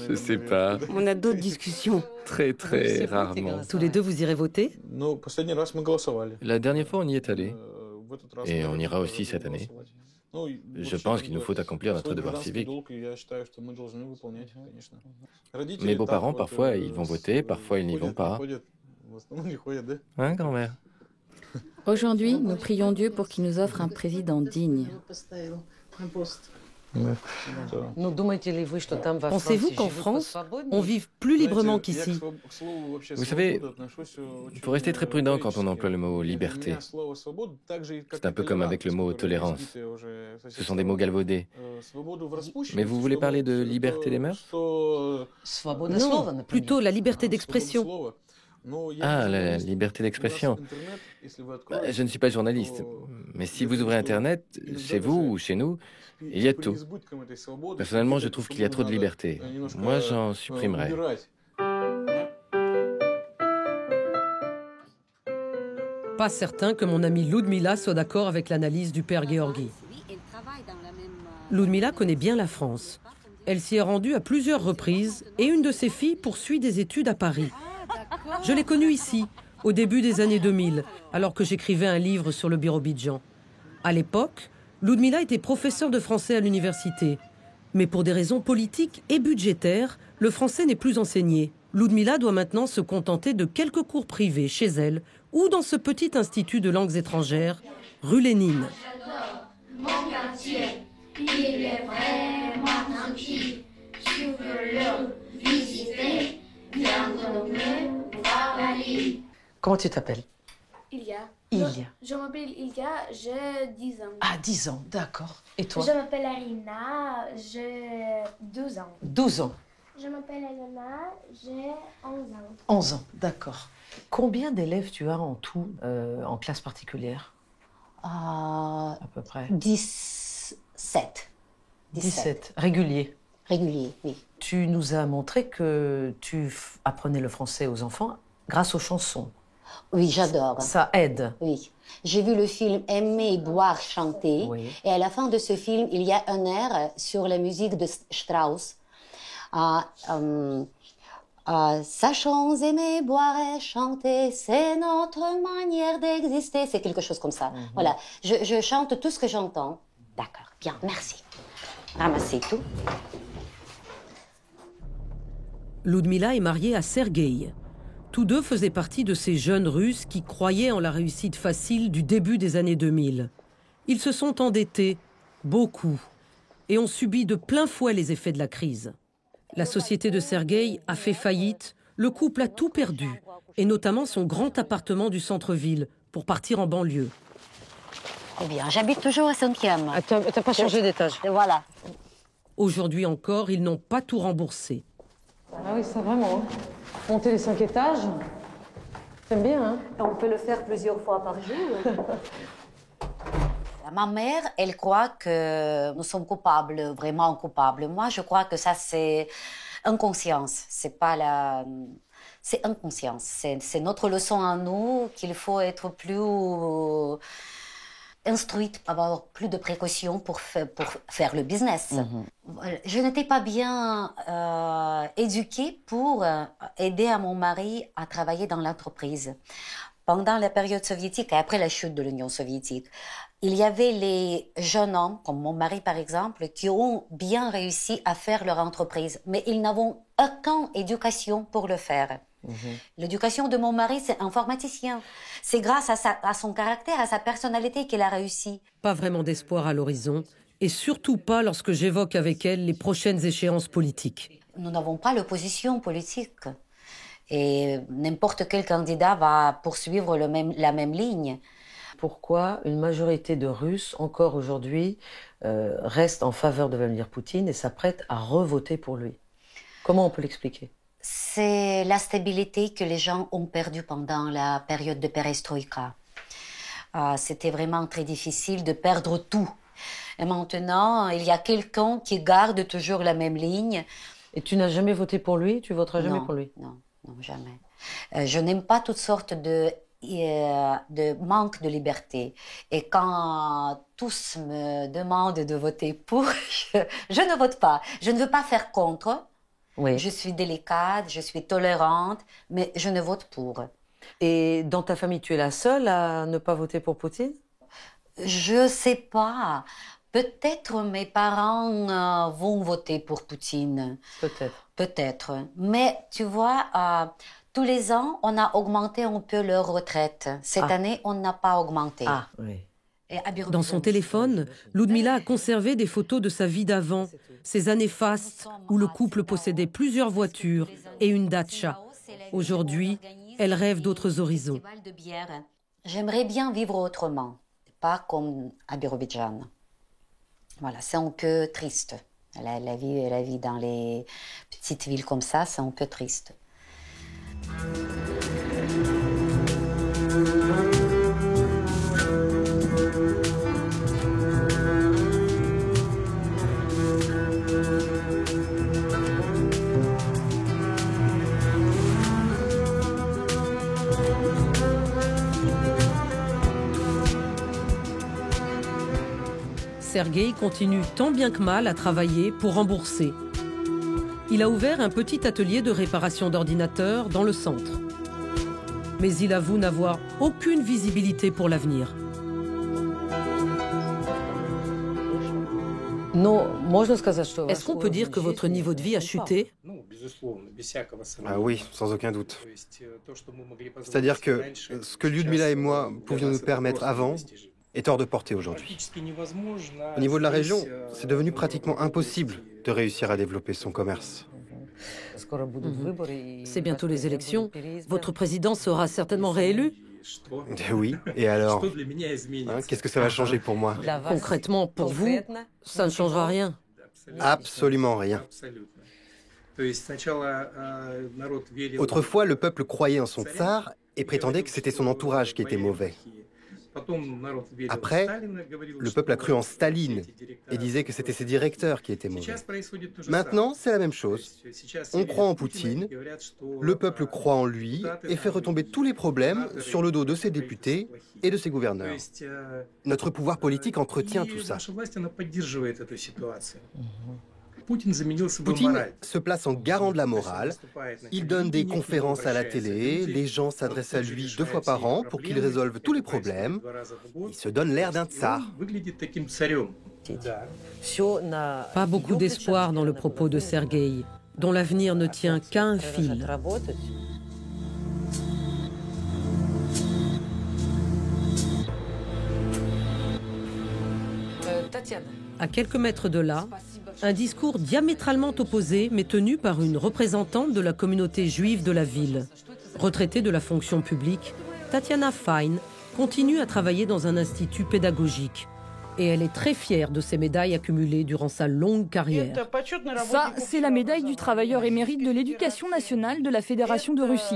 Je sais pas. On a d'autres discussions. Très rarement. Tous les deux, vous irez voter? La dernière fois, on y est allé. Et on ira aussi cette année. Je pense qu'il nous faut accomplir notre devoir civique. Mes beaux-parents, parfois, ils vont voter, parfois, ils n'y vont pas. Hein, grand-mère? Aujourd'hui, nous prions Dieu pour qu'il nous offre un président digne. Pensez-vous qu'en France, on vive plus librement qu'ici? Vous savez, il faut rester très prudent quand on emploie le mot liberté. C'est un peu comme avec le mot tolérance. Ce sont des mots galvaudés. Mais vous voulez parler de liberté des mœurs? Non, plutôt la liberté d'expression. Ah, la liberté d'expression. Je ne suis pas journaliste, mais si vous ouvrez Internet, chez vous ou chez nous, il y a tout. Personnellement, je trouve qu'il y a trop de liberté. Moi, j'en supprimerais. Pas certain que mon amie Ludmila soit d'accord avec l'analyse du père Gueorgui. Ludmila connaît bien la France. Elle s'y est rendue à plusieurs reprises et une de ses filles poursuit des études à Paris. Je l'ai connue ici, au début des années 2000, alors que j'écrivais un livre sur le Birobidjan. À l'époque, Ludmila était professeure de français à l'université. Mais pour des raisons politiques et budgétaires, le français n'est plus enseigné. Ludmila doit maintenant se contenter de quelques cours privés chez elle ou dans ce petit institut de langues étrangères, rue Lénine. Mon quartier, il est vraiment tranquille. Je veux le visiter, bien comme le paradis. Comment tu t'appelles? Ilia. Ilia. Je m'appelle Ilia, j'ai 10 ans. Ah, 10 ans, d'accord. Et toi? Je m'appelle Arina, j'ai 12 ans. 12 ans. Je m'appelle Elena, j'ai 11 ans. 11 ans, d'accord. Combien d'élèves tu as en tout en classe particulière? À peu près. 17. 17. Réguliers? Réguliers, oui. Tu nous as montré que tu apprenais le français aux enfants grâce aux chansons. Oui, j'adore. Ça aide. Oui. J'ai vu le film Aimer, boire, chanter. Oui. Et à la fin de ce film, il y a un air sur la musique de Strauss. Sachons aimer, boire et chanter, c'est notre manière d'exister. C'est quelque chose comme ça. Voilà. Je chante tout ce que j'entends. D'accord. Bien, merci. Ramassez tout. Ludmila est mariée à Sergueï. Tous deux faisaient partie de ces jeunes Russes qui croyaient en la réussite facile du début des années 2000. Ils se sont endettés, beaucoup, et ont subi de plein fouet les effets de la crise. La société de Sergueï a fait faillite, le couple a tout perdu, et notamment son grand appartement du centre-ville, pour partir en banlieue. Eh bien, j'habite toujours au 5e. Ah, t'as pas changé d'étage? Voilà. Aujourd'hui encore, ils n'ont pas tout remboursé. Ah oui, ça vraiment. Monter les 5 étages, t'aimes bien, hein? On peut le faire plusieurs fois par jour. Ma mère, elle croit que nous sommes coupables, vraiment coupables. Moi, je crois que ça, c'est inconscience. C'est pas la... C'est inconscience. C'est notre leçon à nous qu'il faut être plus instruite, avoir plus de précautions pour faire le business. Je n'étais pas bien éduquée pour aider à mon mari à travailler dans l'entreprise. Pendant la période soviétique et après la chute de l'Union soviétique, il y avait les jeunes hommes, comme mon mari par exemple, qui ont bien réussi à faire leur entreprise, mais ils n'avaient aucune éducation pour le faire. L'éducation de mon mari, c'est informaticien. C'est grâce à son caractère, à sa personnalité qu'il a réussi. Pas vraiment d'espoir à l'horizon, et surtout pas lorsque j'évoque avec elle les prochaines échéances politiques. Nous n'avons pas l'opposition politique. Et n'importe quel candidat va poursuivre la même ligne. Pourquoi une majorité de Russes, encore aujourd'hui, reste en faveur de Vladimir Poutine et s'apprête à revoter pour lui? Comment on peut l'expliquer? C'est la stabilité que les gens ont perdue pendant la période de perestroïka. C'était vraiment très difficile de perdre tout. Et maintenant, il y a quelqu'un qui garde toujours la même ligne. Et tu n'as jamais voté pour lui? Tu voteras jamais pour lui? Non, jamais. Je n'aime pas toutes sortes de manque de liberté. Et quand tous me demandent de voter pour, je ne vote pas. Je ne veux pas faire contre. Oui. Je suis délicate, je suis tolérante, mais je ne vote pour. Et dans ta famille, tu es la seule à ne pas voter pour Poutine? Je sais pas. Peut-être mes parents vont voter pour Poutine. Peut-être. Peut-être. Mais tu vois, tous les ans, on a augmenté un peu leur retraite. Cette année, on n'a pas augmenté. Ah, oui. Dans son téléphone, Ludmila a conservé des photos de sa vie d'avant, ces années fastes où le couple possédait plusieurs voitures et une datcha. Aujourd'hui, elle rêve d'autres horizons. J'aimerais bien vivre autrement, pas comme à Birobidjan. Voilà, c'est un peu triste. La vie dans les petites villes comme ça, c'est un peu triste. Sergueï continue tant bien que mal à travailler pour rembourser. Il a ouvert un petit atelier de réparation d'ordinateurs dans le centre. Mais il avoue n'avoir aucune visibilité pour l'avenir. Est-ce qu'on peut dire que votre niveau de vie a chuté? Ah oui, sans aucun doute. C'est-à-dire que ce que Lyudmila et moi pouvions nous permettre avant est hors de portée aujourd'hui. Au niveau de la région, c'est devenu pratiquement impossible de réussir à développer son commerce. C'est bientôt les élections. Votre président sera certainement réélu? Oui, et alors qu'est-ce que ça va changer pour moi? Concrètement, pour vous, ça ne changera rien. Absolument rien. Autrefois, le peuple croyait en son tsar et prétendait que c'était son entourage qui était mauvais. Après, le peuple a cru en Staline et disait que c'était ses directeurs qui étaient mauvais. Maintenant, c'est la même chose. On croit en Poutine, le peuple croit en lui et fait retomber tous les problèmes sur le dos de ses députés et de ses gouverneurs. Notre pouvoir politique entretient tout ça. Poutine se place en garant de la morale, il donne des conférences à la télé, les gens s'adressent à lui 2 fois par an pour qu'il résolve tous les problèmes, il se donne l'air d'un tsar. Pas beaucoup d'espoir dans le propos de Sergueï, dont l'avenir ne tient qu'à un fil. À quelques mètres de là, un discours diamétralement opposé mais tenu par une représentante de la communauté juive de la ville. Retraitée de la fonction publique, Tatiana Fine continue à travailler dans un institut pédagogique. Et elle est très fière de ses médailles accumulées durant sa longue carrière. Ça, c'est la médaille du travailleur émérite de l'éducation nationale de la Fédération de Russie.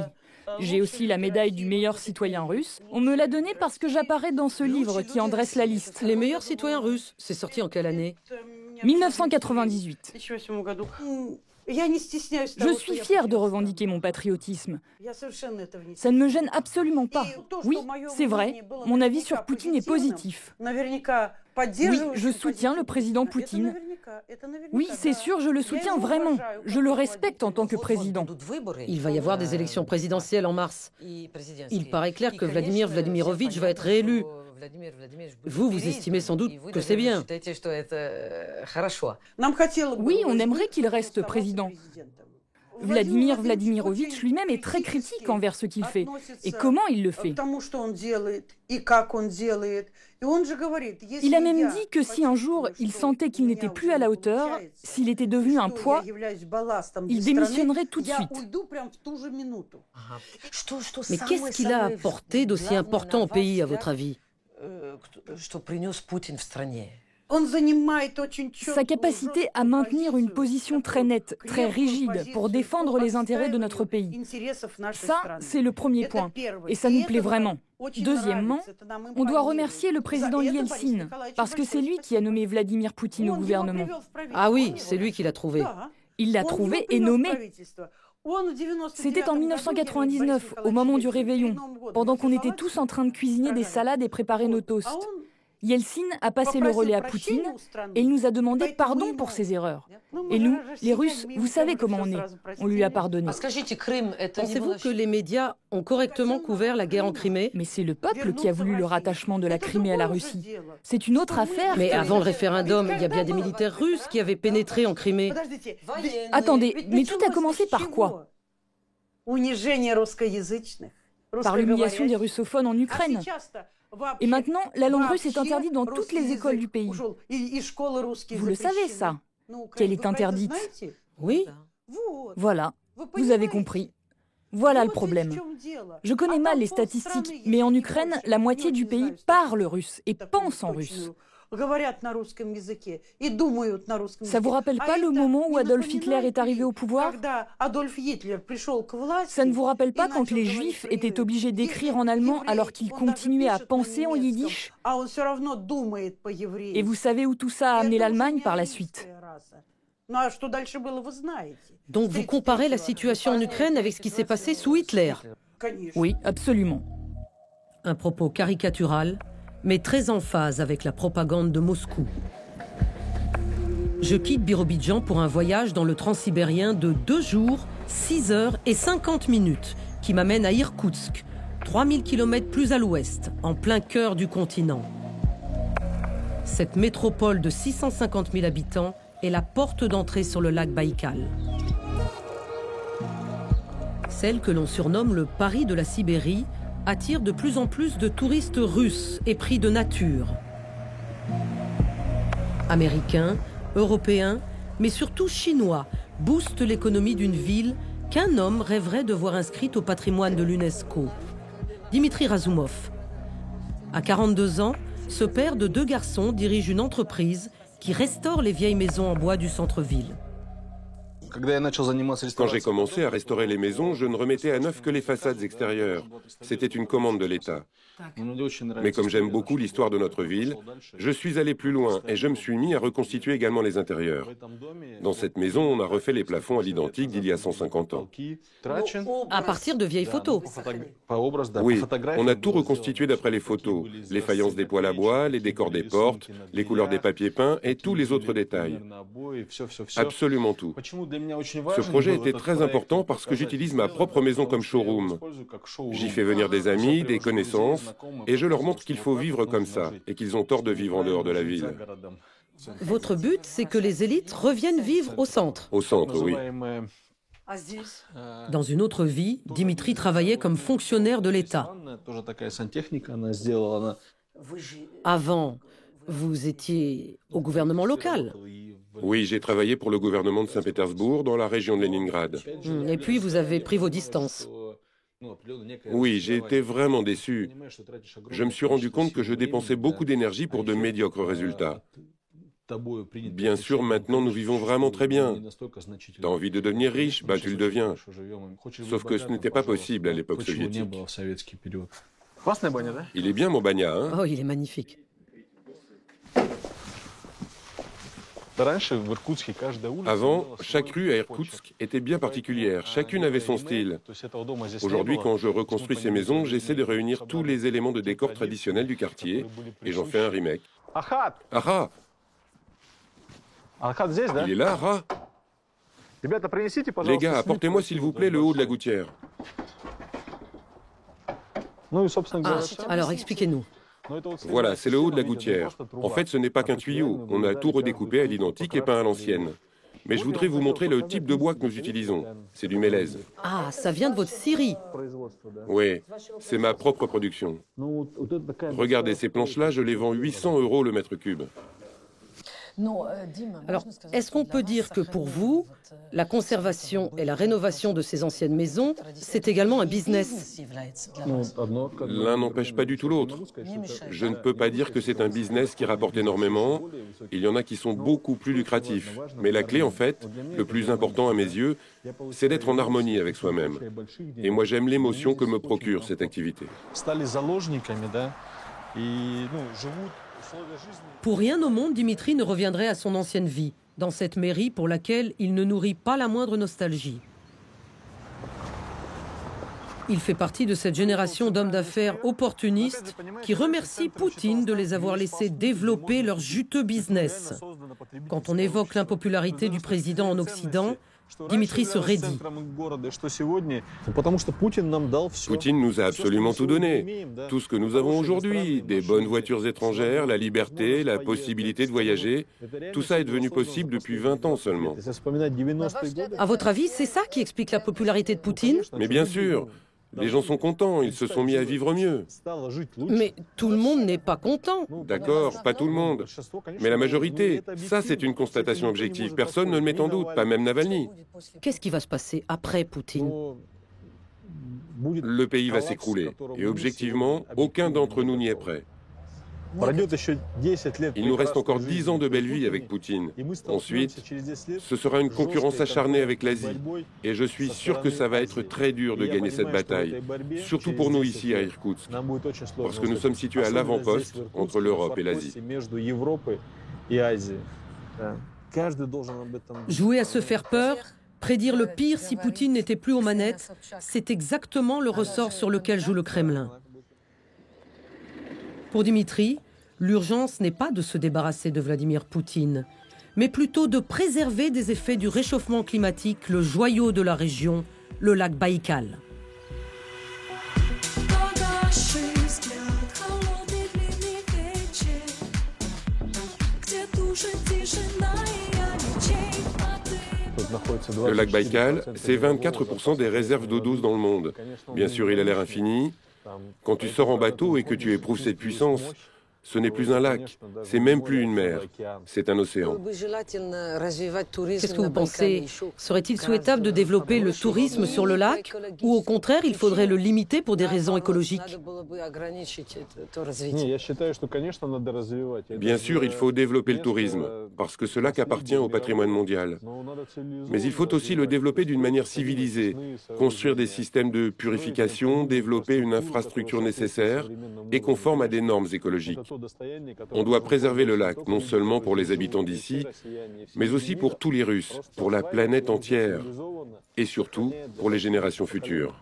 J'ai aussi la médaille du meilleur citoyen russe. On me l'a donnée parce que j'apparais dans ce livre qui en dresse la liste. Les meilleurs citoyens russes, c'est sorti en quelle année? 1998. Je suis fière de revendiquer mon patriotisme. Ça ne me gêne absolument pas. Oui, c'est vrai, mon avis sur Poutine est positif. Oui, je soutiens le président Poutine. Oui, c'est sûr, je le soutiens vraiment. Je le respecte en tant que président. Il va y avoir des élections présidentielles en mars. Il paraît clair que Vladimir Vladimirovitch va être réélu. Vous estimez sans doute que c'est bien. Oui, on aimerait qu'il reste président. Vladimir Vladimirovitch lui-même est très critique envers ce qu'il fait et comment il le fait. Il a même dit que si un jour il sentait qu'il n'était plus à la hauteur, s'il était devenu un poids, il démissionnerait tout de suite. Mais qu'est-ce qu'il a apporté d'aussi important au pays, à votre avis? Sa capacité à maintenir une position très nette, très rigide pour défendre les intérêts de notre pays. Ça, c'est le premier point. Et ça nous plaît vraiment. Deuxièmement, on doit remercier le président Yeltsin, parce que c'est lui qui a nommé Vladimir Poutine au gouvernement. Ah oui, c'est lui qui l'a trouvé. Il l'a trouvé et nommé. C'était en 1999, au moment du réveillon, pendant qu'on était tous en train de cuisiner des salades et préparer nos toasts. Yeltsin a passé le relais à Poutine et il nous a demandé pardon pour ses erreurs. Et nous, les Russes, vous savez comment on est. On lui a pardonné. Pensez-vous que les médias ont correctement couvert la guerre en Crimée? Mais c'est le peuple qui a voulu le rattachement de la Crimée à la Russie. C'est une autre affaire. Mais avant le référendum, il y a bien des militaires russes qui avaient pénétré en Crimée. Attendez, mais tout a commencé par quoi? Par l'humiliation des russophones en Ukraine. Et maintenant, la langue russe est interdite dans toutes les écoles du pays. Vous le savez, ça, qu'elle est interdite. Oui. Voilà, vous avez compris. Voilà le problème. Je connais mal les statistiques, mais en Ukraine, la moitié du pays parle russe et pense en russe. Ça vous rappelle pas le moment où Adolf Hitler est arrivé au pouvoir? Ça ne vous rappelle pas quand les Juifs étaient obligés d'écrire en allemand alors qu'ils continuaient à penser en yiddish? Et vous savez où tout ça a amené l'Allemagne par la suite? Donc vous comparez la situation en Ukraine avec ce qui s'est passé sous Hitler? Oui, absolument. Un propos caricatural, mais très en phase avec la propagande de Moscou. Je quitte Birobidjan pour un voyage dans le transsibérien de 2 jours, 6 heures et 50 minutes, qui m'amène à Irkoutsk, 3000 km plus à l'ouest, en plein cœur du continent. Cette métropole de 650 000 habitants est la porte d'entrée sur le lac Baïkal. Celle que l'on surnomme le Paris de la Sibérie attire de plus en plus de touristes russes épris de nature. Américains, Européens, mais surtout chinois, boostent l'économie d'une ville qu'un homme rêverait de voir inscrite au patrimoine de l'UNESCO. Dimitri Razumov. À 42 ans, ce père de 2 garçons dirige une entreprise qui restaure les vieilles maisons en bois du centre-ville. Quand j'ai commencé à restaurer les maisons, je ne remettais à neuf que les façades extérieures. C'était une commande de l'État. Mais comme j'aime beaucoup l'histoire de notre ville, je suis allé plus loin et je me suis mis à reconstituer également les intérieurs. Dans cette maison, on a refait les plafonds à l'identique d'il y a 150 ans. À partir de vieilles photos. Oui, on a tout reconstitué d'après les photos. Les faïences des poêles à bois, les décors des portes, les couleurs des papiers peints et tous les autres détails. Absolument tout. Ce projet était très important parce que j'utilise ma propre maison comme showroom. J'y fais venir des amis, des connaissances, et je leur montre qu'il faut vivre comme ça, et qu'ils ont tort de vivre en dehors de la ville. Votre but, c'est que les élites reviennent vivre au centre. Au centre, oui. Dans une autre vie, Dimitri travaillait comme fonctionnaire de l'État. Avant, vous étiez au gouvernement local. Oui, j'ai travaillé pour le gouvernement de Saint-Pétersbourg, dans la région de Leningrad. Et puis, vous avez pris vos distances. Oui, j'ai été vraiment déçu. Je me suis rendu compte que je dépensais beaucoup d'énergie pour de médiocres résultats. Bien sûr, maintenant, nous vivons vraiment très bien. T'as envie de devenir riche, bah tu le deviens. Sauf que ce n'était pas possible à l'époque soviétique. Il est bien, mon bagna, hein? Oh, il est magnifique. Avant, chaque rue à Irkoutsk était bien particulière, chacune avait son style. Aujourd'hui, quand je reconstruis ces maisons, j'essaie de réunir tous les éléments de décor traditionnels du quartier et j'en fais un remake. Aha! Il est là, Ara? Les gars, apportez-moi s'il vous plaît le haut de la gouttière. Ah, alors expliquez-nous. Voilà, c'est le haut de la gouttière. En fait, ce n'est pas qu'un tuyau. On a tout redécoupé à l'identique et peint à l'ancienne. Mais je voudrais vous montrer le type de bois que nous utilisons. C'est du mélèze. Ah, ça vient de votre scierie. Oui, c'est ma propre production. Regardez, ces planches-là, je les vends 800 € le mètre cube. Alors, est-ce qu'on peut dire que pour vous, la conservation et la rénovation de ces anciennes maisons, c'est également un business? L'un n'empêche pas du tout l'autre. Je ne peux pas dire que c'est un business qui rapporte énormément. Il y en a qui sont beaucoup plus lucratifs. Mais la clé, en fait, le plus important à mes yeux, c'est d'être en harmonie avec soi-même. Et moi, j'aime l'émotion que me procure cette activité. Pour rien au monde, Dimitri ne reviendrait à son ancienne vie, dans cette mairie pour laquelle il ne nourrit pas la moindre nostalgie. Il fait partie de cette génération d'hommes d'affaires opportunistes qui remercient Poutine de les avoir laissés développer leur juteux business. Quand on évoque l'impopularité du président en Occident, Dimitri se raidit. Poutine nous a absolument tout donné. Tout ce que nous avons aujourd'hui, des bonnes voitures étrangères, la liberté, la possibilité de voyager, tout ça est devenu possible depuis 20 ans seulement. À votre avis, c'est ça qui explique la popularité de Poutine? Mais bien sûr. Les gens sont contents, ils se sont mis à vivre mieux. Mais tout le monde n'est pas content. D'accord, pas tout le monde. Mais la majorité, ça c'est une constatation objective. Personne ne le met en doute, pas même Navalny. Qu'est-ce qui va se passer après Poutine? Le pays va s'écrouler. Et objectivement, aucun d'entre nous n'y est prêt. Il nous reste encore 10 ans de belle vie avec Poutine. Ensuite, ce sera une concurrence acharnée avec l'Asie. Et je suis sûr que ça va être très dur de gagner cette bataille. Surtout pour nous ici à Irkoutsk. Parce que nous sommes situés à l'avant-poste entre l'Europe et l'Asie. Jouer à se faire peur, prédire le pire si Poutine n'était plus aux manettes, c'est exactement le ressort sur lequel joue le Kremlin. Pour Dimitri, l'urgence n'est pas de se débarrasser de Vladimir Poutine, mais plutôt de préserver des effets du réchauffement climatique le joyau de la région, le lac Baïkal. Le lac Baïkal, c'est 24% des réserves d'eau douce dans le monde. Bien sûr, il a l'air infini. Quand tu sors en bateau et que tu éprouves cette puissance, ce n'est plus un lac, c'est même plus une mer, c'est un océan. Qu'est-ce que vous pensez? Serait-il souhaitable de développer le tourisme sur le lac ou au contraire, il faudrait le limiter pour des raisons écologiques? Bien sûr, il faut développer le tourisme, parce que ce lac appartient au patrimoine mondial. Mais il faut aussi le développer d'une manière civilisée, construire des systèmes de purification, développer une infrastructure nécessaire et conforme à des normes écologiques. On doit préserver le lac, non seulement pour les habitants d'ici, mais aussi pour tous les Russes, pour la planète entière, et surtout pour les générations futures.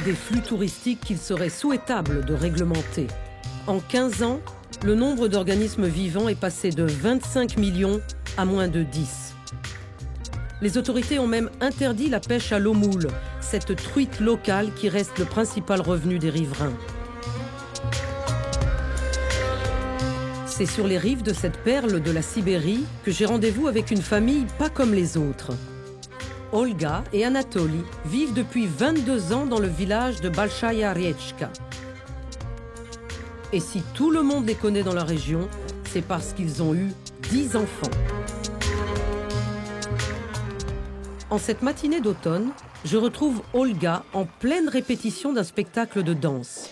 Des flux touristiques qu'il serait souhaitable de réglementer. En 15 ans, le nombre d'organismes vivants est passé de 25 millions à moins de 10. Les autorités ont même interdit la pêche à l'eau moule, cette truite locale qui reste le principal revenu des riverains. C'est sur les rives de cette perle de la Sibérie que j'ai rendez-vous avec une famille pas comme les autres. Olga et Anatoly vivent depuis 22 ans dans le village de Balshaya Riechka. Et si tout le monde les connaît dans la région, c'est parce qu'ils ont eu 10 enfants. En cette matinée d'automne, je retrouve Olga en pleine répétition d'un spectacle de danse.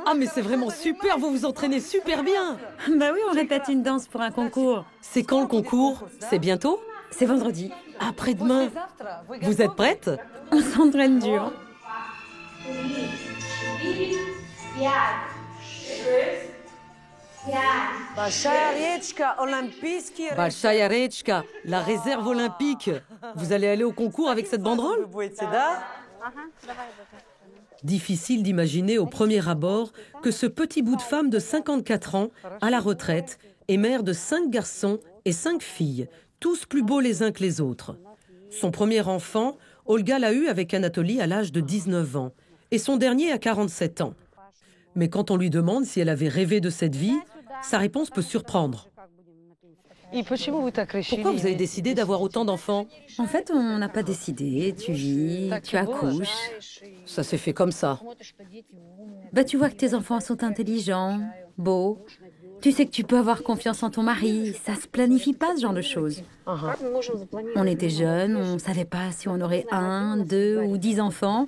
Ah mais c'est vraiment super, vous vous entraînez super bien. Bah oui, on répète une danse pour un concours. C'est quand le concours? C'est bientôt? C'est vendredi. Après-demain. Vous êtes prête? On s'entraîne dur. Balshaya Riechka, la réserve olympique. Vous allez aller au concours avec cette banderole? Difficile d'imaginer au premier abord que ce petit bout de femme de 54 ans, à la retraite, est mère de 5 garçons et 5 filles, tous plus beaux les uns que les autres. Son premier enfant, Olga l'a eu avec Anatoly à l'âge de 19 ans, et son dernier à 47 ans. Mais quand on lui demande si elle avait rêvé de cette vie, sa réponse peut surprendre. Pourquoi vous avez décidé d'avoir autant d'enfants? En fait, on n'a pas décidé. Tu vis, tu accouches. Ça s'est fait comme ça. Bah, tu vois que tes enfants sont intelligents, beaux. Tu sais que tu peux avoir confiance en ton mari. Ça se planifie pas, ce genre de choses. On était jeunes, on savait pas si on aurait 1, 2 ou 10 enfants.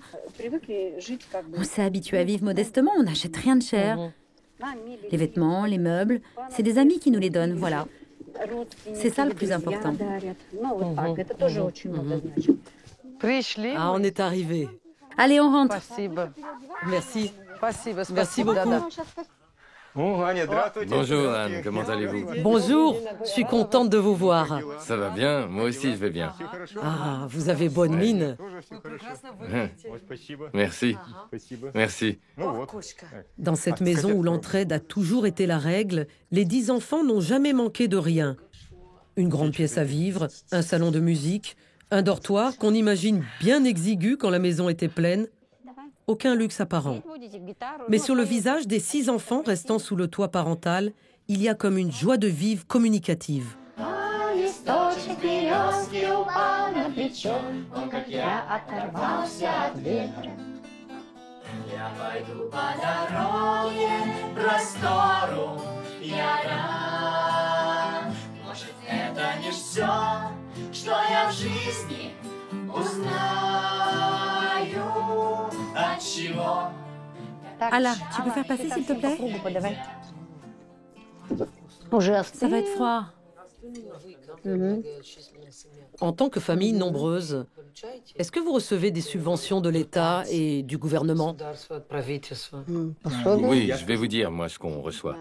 On s'est habitué à vivre modestement, on n'achète rien de cher. Les vêtements, les meubles, c'est des amis qui nous les donnent, voilà. C'est ça le plus important. Ah, on est arrivé. Allez, on rentre. Merci. Merci beaucoup. Bonjour Anne, comment allez-vous? Bonjour, je suis contente de vous voir. Ça va bien, moi aussi je vais bien. Ah, vous avez bonne mine. Merci. Merci. Dans cette maison où l'entraide a toujours été la règle, les 10 enfants n'ont jamais manqué de rien. Une grande pièce à vivre, un salon de musique, un dortoir qu'on imagine bien exigu quand la maison était pleine. Aucun luxe apparent. Mais sur le visage des 6 enfants restant sous le toit parental, il y a comme une joie de vivre communicative. Ala, tu peux faire passer s'il te plaît? Ça va être froid. En tant que famille nombreuse, est-ce que vous recevez des subventions de l'État et du gouvernement? Oui, je vais vous dire, moi, ce qu'on reçoit.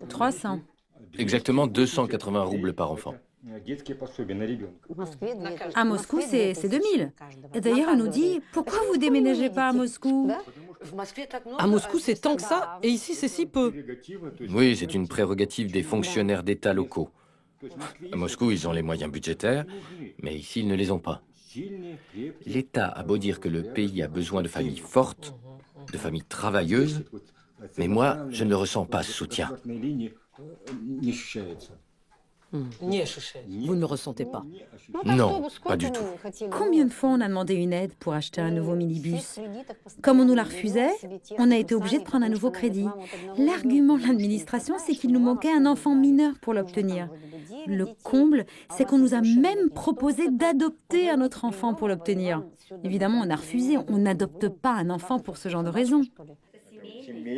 300. Exactement 280 roubles par enfant. À Moscou, c'est 2000. Et d'ailleurs, on nous dit, pourquoi vous déménagez pas à Moscou? À Moscou, c'est tant que ça, et ici, c'est si peu. Oui, c'est une prérogative des fonctionnaires d'État locaux. À Moscou, ils ont les moyens budgétaires, mais ici, ils ne les ont pas. L'État a beau dire que le pays a besoin de familles fortes, de familles travailleuses, mais moi, je ne le ressens pas, ce soutien. Vous ne le ressentez pas? Non, pas du tout. Combien de fois on a demandé une aide pour acheter un nouveau minibus? Comme on nous la refusait, on a été obligé de prendre un nouveau crédit. L'argument de l'administration, c'est qu'il nous manquait un enfant mineur pour l'obtenir. Le comble, c'est qu'on nous a même proposé d'adopter un autre enfant pour l'obtenir. Évidemment, on a refusé. On n'adopte pas un enfant pour ce genre de raison.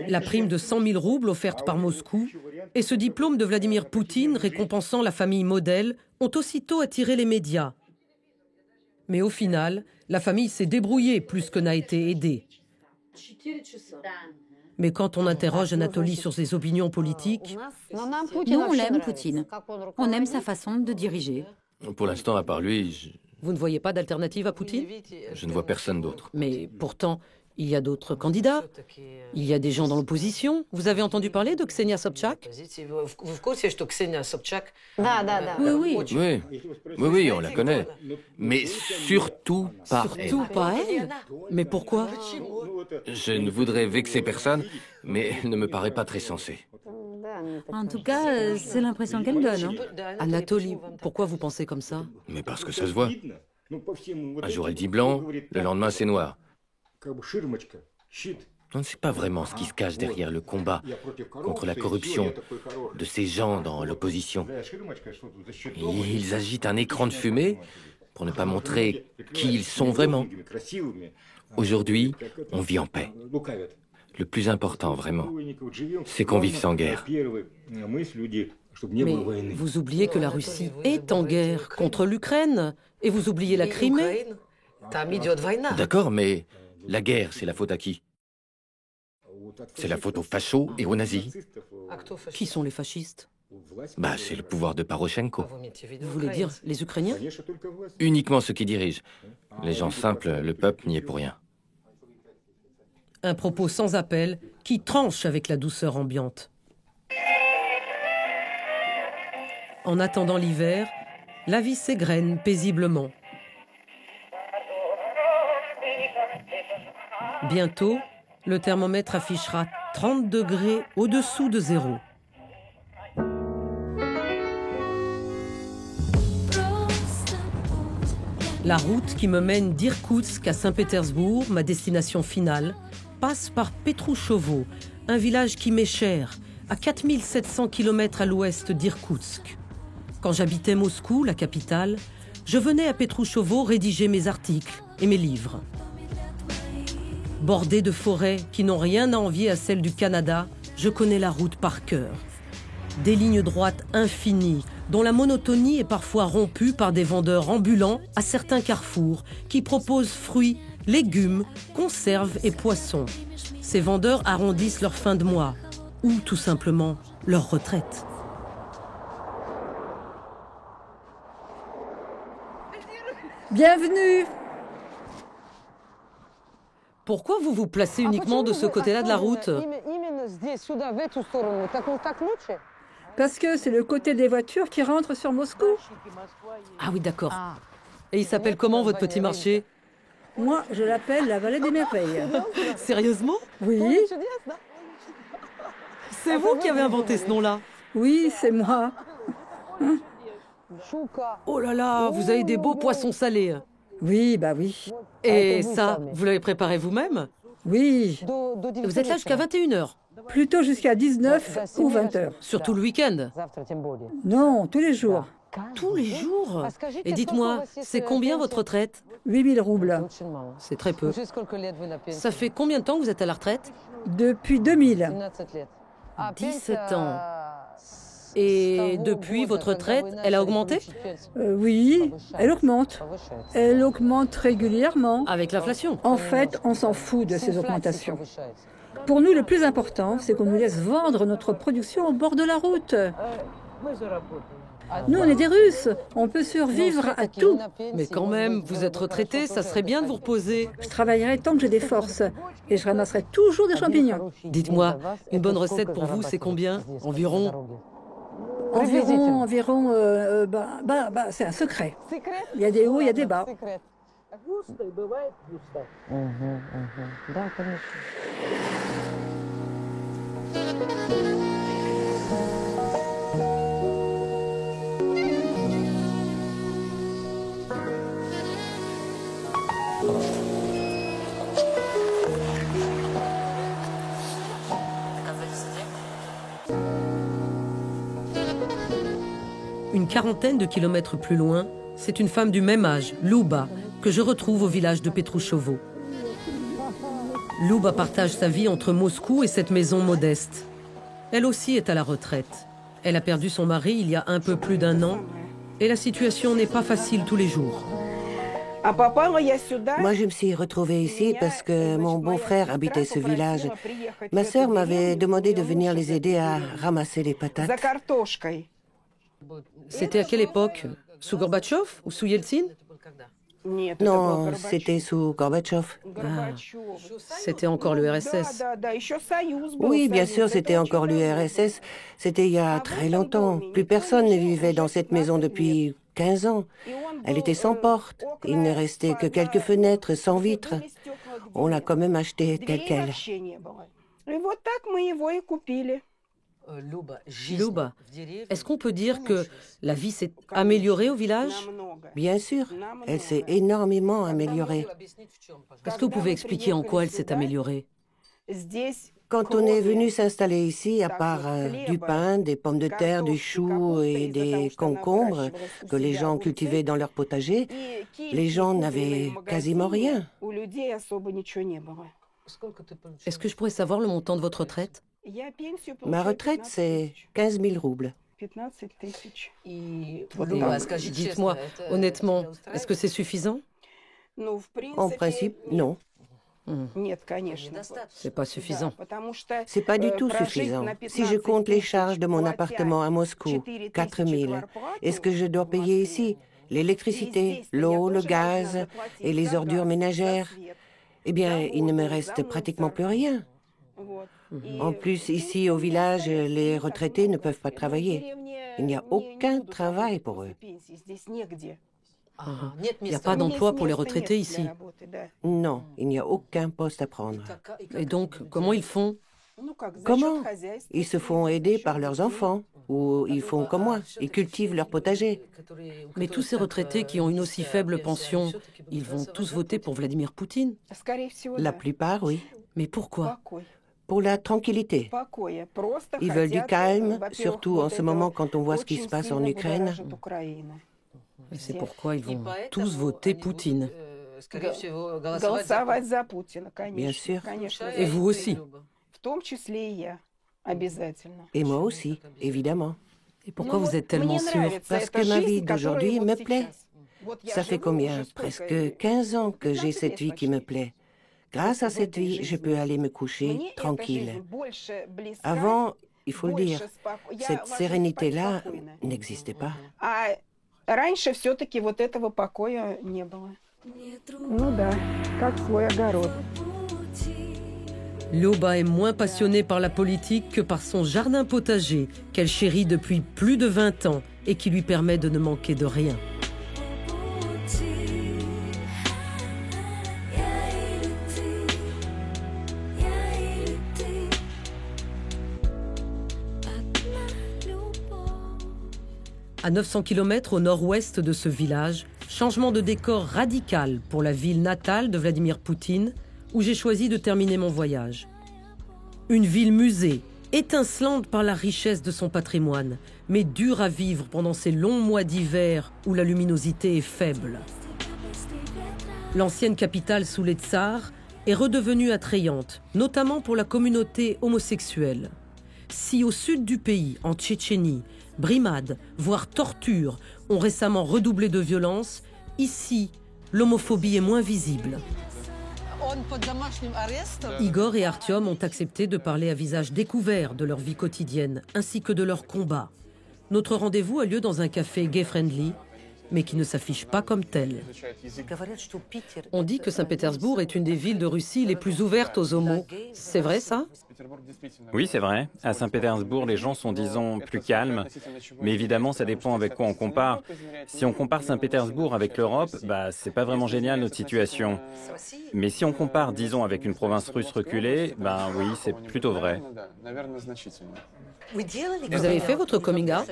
La prime de 100 000 roubles offerte par Moscou et ce diplôme de Vladimir Poutine récompensant la famille modèle ont aussitôt attiré les médias. Mais au final, la famille s'est débrouillée plus que n'a été aidée. Mais quand on interroge Anatoly sur ses opinions politiques... Nous, on l'aime, Poutine. On aime sa façon de diriger. Pour l'instant, à part lui, Vous ne voyez pas d'alternative à Poutine? je ne vois personne d'autre. Mais pourtant, il y a d'autres candidats. Il y a des gens dans l'opposition. Vous avez entendu parler de Ksenia Sobchak? Oui. Oui, on la connaît. Mais surtout pas elle. Surtout pas elle? Mais pourquoi? Je ne voudrais vexer personne, mais elle ne me paraît pas très sensée. En tout cas, c'est l'impression qu'elle donne. Hein. Anatoly, pourquoi vous pensez comme ça? Mais parce que ça se voit. Un jour elle dit blanc, le lendemain c'est noir. On ne sait pas vraiment ce qui se cache derrière le combat contre la corruption de ces gens dans l'opposition. Ils agitent un écran de fumée pour ne pas montrer qui ils sont vraiment. Aujourd'hui, on vit en paix. Le plus important, vraiment, c'est qu'on vive sans guerre. Mais vous oubliez que la Russie est en guerre contre l'Ukraine et vous oubliez la Crimée. D'accord, mais la guerre, c'est la faute à qui? C'est la faute aux fachos et aux nazis. Qui sont les fascistes? C'est le pouvoir de Poroshenko. Vous voulez dire les Ukrainiens? Uniquement ceux qui dirigent. Les gens simples, le peuple n'y est pour rien. Un propos sans appel qui tranche avec la douceur ambiante. En attendant l'hiver, la vie s'égrène paisiblement. Bientôt, le thermomètre affichera 30 degrés au-dessous de zéro. La route qui me mène d'Irkoutsk à Saint-Pétersbourg, ma destination finale, passe par Petrouchovo, un village qui m'est cher, à 4700 km à l'ouest d'Irkoutsk. Quand j'habitais Moscou, la capitale, je venais à Petrouchovo rédiger mes articles et mes livres. Bordée de forêts qui n'ont rien à envier à celles du Canada, je connais la route par cœur. Des lignes droites infinies, dont la monotonie est parfois rompue par des vendeurs ambulants à certains carrefours qui proposent fruits, légumes, conserves et poissons. Ces vendeurs arrondissent leur fin de mois ou tout simplement leur retraite. Bienvenue! Pourquoi vous vous placez uniquement de ce côté-là de la route? Parce que c'est le côté des voitures qui rentrent sur Moscou. Ah oui, d'accord. Et il s'appelle comment votre petit marché? Moi, je l'appelle la vallée des merveilles. Sérieusement? Oui. C'est vous qui avez inventé ce nom-là? Oui, c'est moi. Oh là là, vous avez des beaux poissons salés. Oui, bah oui. Et ça, vous l'avez préparé vous-même? Oui. Vous êtes là jusqu'à 21h? Plutôt jusqu'à 19 ou 20h. Surtout le week-end? Non, tous les jours. Tous les jours? Et dites-moi, c'est combien votre retraite? 8 000 roubles. C'est très peu. Ça fait combien de temps que vous êtes à la retraite? Depuis 2000. 17 ans. Et depuis votre retraite, elle a augmenté? Oui, elle augmente. Elle augmente régulièrement. Avec l'inflation? En fait, on s'en fout de ces augmentations. Pour nous, le plus important, c'est qu'on nous laisse vendre notre production au bord de la route. Nous, on est des Russes, on peut survivre à tout. Mais quand même, vous êtes retraité, ça serait bien de vous reposer. Je travaillerai tant que j'ai des forces et je ramasserai toujours des champignons. Dites-moi, une bonne recette pour vous, c'est combien? Environ? C'est un secret. Il y a des hauts, il y a des bas. Une quarantaine de kilomètres plus loin, c'est une femme du même âge, Luba, que je retrouve au village de Petroushovo. Luba partage sa vie entre Moscou et cette maison modeste. Elle aussi est à la retraite. Elle a perdu son mari il y a un peu plus d'1 an et la situation n'est pas facile tous les jours. Moi, je me suis retrouvée ici parce que mon beau-frère habitait ce village. Ma sœur m'avait demandé de venir les aider à ramasser les patates. C'était à quelle époque? Sous Gorbatchev ou sous Yeltsin? Non, c'était sous Gorbatchev. Ah, c'était encore l'URSS. Oui, bien sûr, c'était encore l'URSS. C'était il y a très longtemps. Plus personne ne vivait dans cette maison depuis 15 ans. Elle était sans porte. Il ne restait que quelques fenêtres sans vitres. On l'a quand même achetée telle qu'elle. Luba, est-ce qu'on peut dire que la vie s'est améliorée au village? Bien sûr, elle s'est énormément améliorée. Est-ce que vous pouvez expliquer en quoi elle s'est améliorée? Quand on est venu s'installer ici, à part du pain, des pommes de terre, du chou et des concombres que les gens cultivaient dans leur potager, les gens n'avaient quasiment rien. Est-ce que je pourrais savoir le montant de votre retraite? Ma retraite, c'est 15 000 roubles. Dites-moi, honnêtement, est-ce que c'est suffisant? En principe, non. C'est pas suffisant. C'est pas du tout suffisant. Si je compte les charges de mon appartement à Moscou, 4 000, et ce que je dois payer ici, l'électricité, l'eau, le gaz et les ordures ménagères, eh bien, il ne me reste pratiquement plus rien. En plus, ici, au village, les retraités ne peuvent pas travailler. Il n'y a aucun travail pour eux. Il n'y a pas d'emploi pour les retraités ici? Non, il n'y a aucun poste à prendre. Et donc, comment ils font? Comment? Ils se font aider par leurs enfants. Ou ils font comme moi, ils cultivent leur potager. Mais tous ces retraités qui ont une aussi faible pension, ils vont tous voter pour Vladimir Poutine? La plupart, oui. Mais pourquoi? Pour la tranquillité. Ils veulent du calme, surtout en ce moment quand on voit ce qui se passe en Ukraine. Et c'est pourquoi ils vont tous voter Poutine. Bien sûr. Et vous aussi. Et moi aussi, évidemment. Et pourquoi vous êtes tellement sûr? Parce que ma vie d'aujourd'hui me plaît. Ça fait combien? Presque 15 ans que j'ai cette vie qui me plaît. Grâce à cette vie, je peux aller me coucher tranquille. Avant, il faut le dire, cette sérénité-là n'existait pas. Luba est moins passionnée par la politique que par son jardin potager, qu'elle chérit depuis plus de 20 ans et qui lui permet de ne manquer de rien. À 900 km au nord-ouest de ce village, changement de décor radical pour la ville natale de Vladimir Poutine, où j'ai choisi de terminer mon voyage. Une ville musée, étincelante par la richesse de son patrimoine, mais dure à vivre pendant ces longs mois d'hiver où la luminosité est faible. L'ancienne capitale sous les tsars est redevenue attrayante, notamment pour la communauté homosexuelle. Si au sud du pays, en Tchétchénie, brimades, voire tortures ont récemment redoublé de violence, ici, l'homophobie est moins visible. Igor et Artyom ont accepté de parler à visage découvert de leur vie quotidienne, ainsi que de leurs combats. Notre rendez-vous a lieu dans un café gay-friendly, mais qui ne s'affiche pas comme tel. On dit que Saint-Pétersbourg est une des villes de Russie les plus ouvertes aux homos. C'est vrai ça ? Oui, c'est vrai. À Saint-Pétersbourg, les gens sont, disons, plus calmes. Mais évidemment, ça dépend avec quoi on compare. Si on compare Saint-Pétersbourg avec l'Europe, c'est pas vraiment génial notre situation. Mais si on compare, disons, avec une province russe reculée, oui, c'est plutôt vrai. Vous avez fait votre coming out ?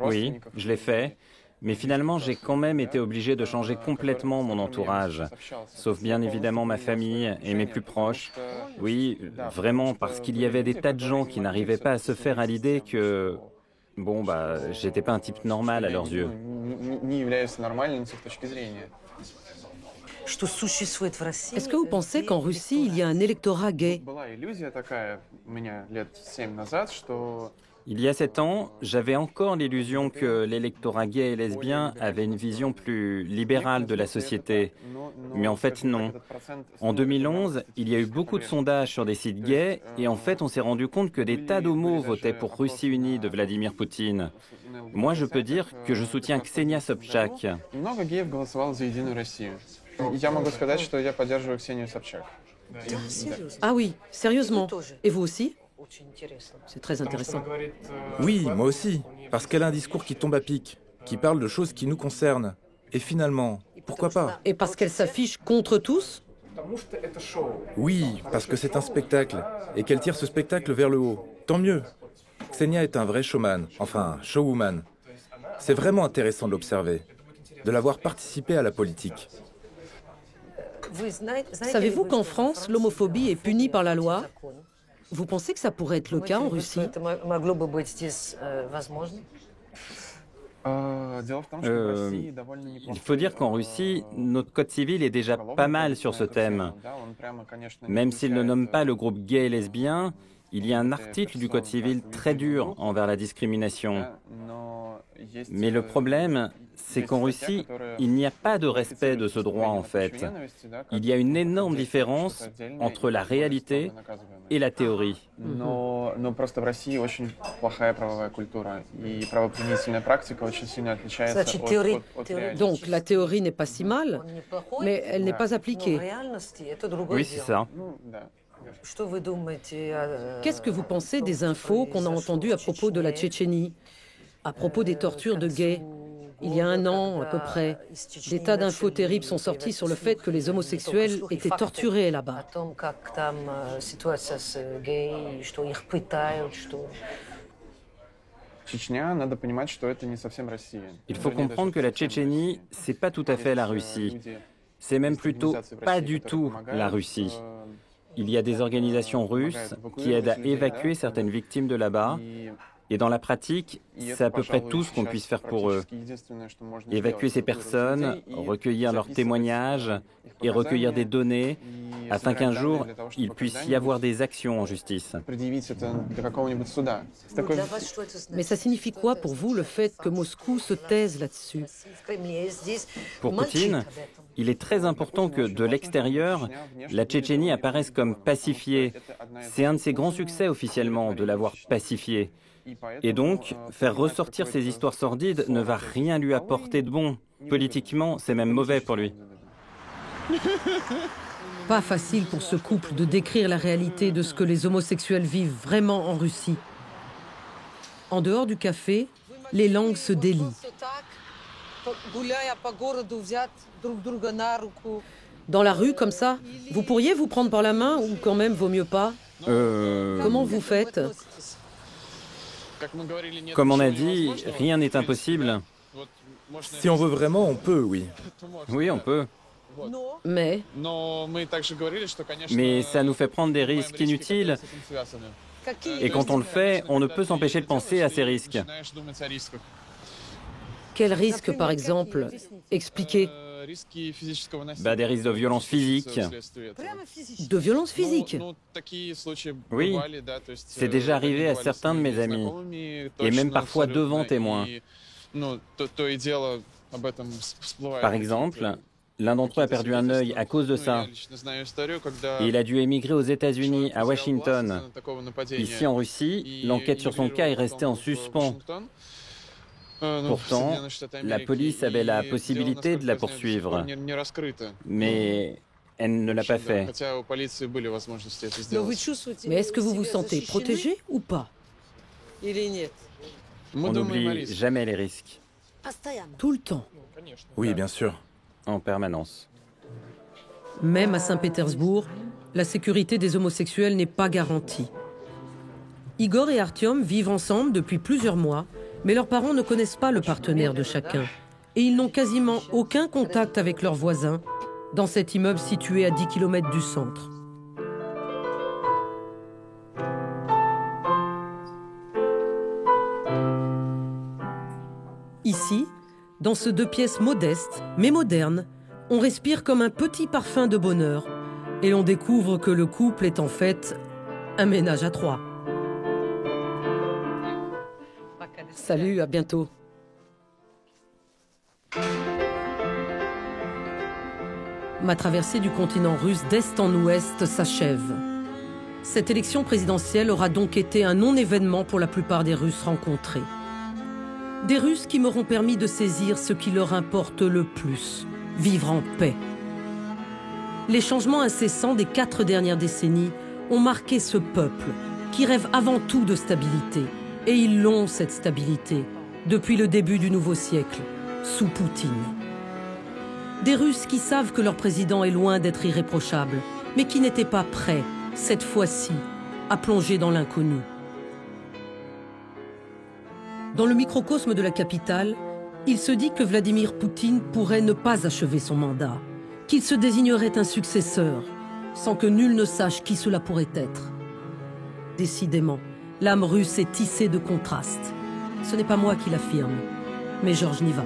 Oui, je l'ai fait. Mais finalement, j'ai quand même été obligé de changer complètement mon entourage. Sauf bien évidemment ma famille et mes plus proches. Oui, vraiment, parce qu'il y avait des tas de gens qui n'arrivaient pas à se faire à l'idée que... j'étais pas un type normal à leurs yeux. Est-ce que vous pensez qu'en Russie, il y a un électorat gay ? Il y a 7 ans, j'avais encore l'illusion que l'électorat gay et lesbien avait une vision plus libérale de la société. Mais en fait, non. En 2011, il y a eu beaucoup de sondages sur des sites gays et en fait, on s'est rendu compte que des tas d'homos votaient pour Russie unie de Vladimir Poutine. Moi, je peux dire que je soutiens Ksenia Sobchak. Ah oui, sérieusement. Et vous aussi ? C'est très intéressant. Oui, moi aussi, parce qu'elle a un discours qui tombe à pic, qui parle de choses qui nous concernent. Et finalement, pourquoi pas ? Et parce qu'elle s'affiche contre tous ? Oui, parce que c'est un spectacle, et qu'elle tire ce spectacle vers le haut. Tant mieux. Ksenia est un vrai showman, enfin, showwoman. C'est vraiment intéressant de l'observer, de la voir participer à la politique. Savez-vous qu'en France, l'homophobie est punie par la loi ? Vous pensez que ça pourrait être le cas en Russie ? Il faut dire qu'en Russie, notre code civil est déjà pas mal sur ce thème. Même s'il ne nomme pas le groupe gay et lesbien, il y a un article du code civil très dur envers la discrimination. Mais le problème, c'est qu'en Russie, il n'y a pas de respect de ce droit en fait. Il y a une énorme différence entre la réalité et la théorie. Donc la théorie n'est pas si mal, mais elle n'est pas appliquée. Oui, c'est ça. Qu'est-ce que vous pensez des infos qu'on a entendues à propos de la Tchétchénie, à propos des tortures de gays ? Il y a 1 an, à peu près, des tas d'infos terribles sont sorties sur le fait que les homosexuels étaient torturés là-bas. Il faut comprendre que la Tchétchénie, c'est pas tout à fait la Russie. C'est même plutôt pas du tout la Russie. Il y a des organisations russes qui aident à évacuer certaines victimes de là-bas. Et dans la pratique, c'est à peu près tout ce qu'on puisse faire pour eux. Évacuer ces personnes, recueillir leurs témoignages et recueillir des données afin qu'un jour, il puisse y avoir des actions en justice. Mais ça signifie quoi pour vous le fait que Moscou se taise là-dessus ? Pour Poutine, il est très important que, de l'extérieur, la Tchétchénie apparaisse comme pacifiée. C'est un de ses grands succès officiellement, de l'avoir pacifiée. Et donc, faire ressortir ces histoires sordides ne va rien lui apporter de bon. Politiquement, c'est même mauvais pour lui. Pas facile pour ce couple de décrire la réalité de ce que les homosexuels vivent vraiment en Russie. En dehors du café, les langues se délient. Dans la rue, comme ça, vous pourriez vous prendre par la main ou quand même vaut mieux pas ? Comment vous faites ? Comme on a dit, rien n'est impossible. Si on veut vraiment, on peut, oui. Oui, on peut. Mais ça nous fait prendre des risques inutiles. Et quand on le fait, on ne peut s'empêcher de penser à ces risques. Quel risque, par exemple ? Expliquez. Des risques de violence physique. De violence physique? Oui, c'est déjà arrivé à certains de mes amis, et même parfois devant témoins. Par exemple, l'un d'entre eux a perdu un œil à cause de ça. Et il a dû émigrer aux États-Unis, à Washington. Ici, en Russie, l'enquête sur son cas est restée en suspens. Pourtant, la police avait la possibilité de la poursuivre, mais elle ne l'a pas fait. Mais est-ce que vous vous sentez protégé ou pas? On n'oublie jamais les risques. Tout le temps? Oui, bien sûr. En permanence. Même à Saint-Pétersbourg, la sécurité des homosexuels n'est pas garantie. Igor et Artyom vivent ensemble depuis plusieurs mois, mais leurs parents ne connaissent pas le partenaire de chacun. Et ils n'ont quasiment aucun contact avec leurs voisins dans cet immeuble situé à 10 km du centre. Ici, dans ce 2 pièces modeste, mais moderne, on respire comme un petit parfum de bonheur et l'on découvre que le couple est en fait un ménage à 3. Salut, à bientôt. Ma traversée du continent russe d'est en ouest s'achève. Cette élection présidentielle aura donc été un non-événement pour la plupart des Russes rencontrés. Des Russes qui m'auront permis de saisir ce qui leur importe le plus, vivre en paix. Les changements incessants des 4 dernières décennies ont marqué ce peuple qui rêve avant tout de stabilité. Et ils l'ont, cette stabilité, depuis le début du nouveau siècle, sous Poutine. Des Russes qui savent que leur président est loin d'être irréprochable, mais qui n'étaient pas prêts, cette fois-ci, à plonger dans l'inconnu. Dans le microcosme de la capitale, il se dit que Vladimir Poutine pourrait ne pas achever son mandat, qu'il se désignerait un successeur, sans que nul ne sache qui cela pourrait être. Décidément, l'âme russe est tissée de contrastes. Ce n'est pas moi qui l'affirme, mais Georges Niva.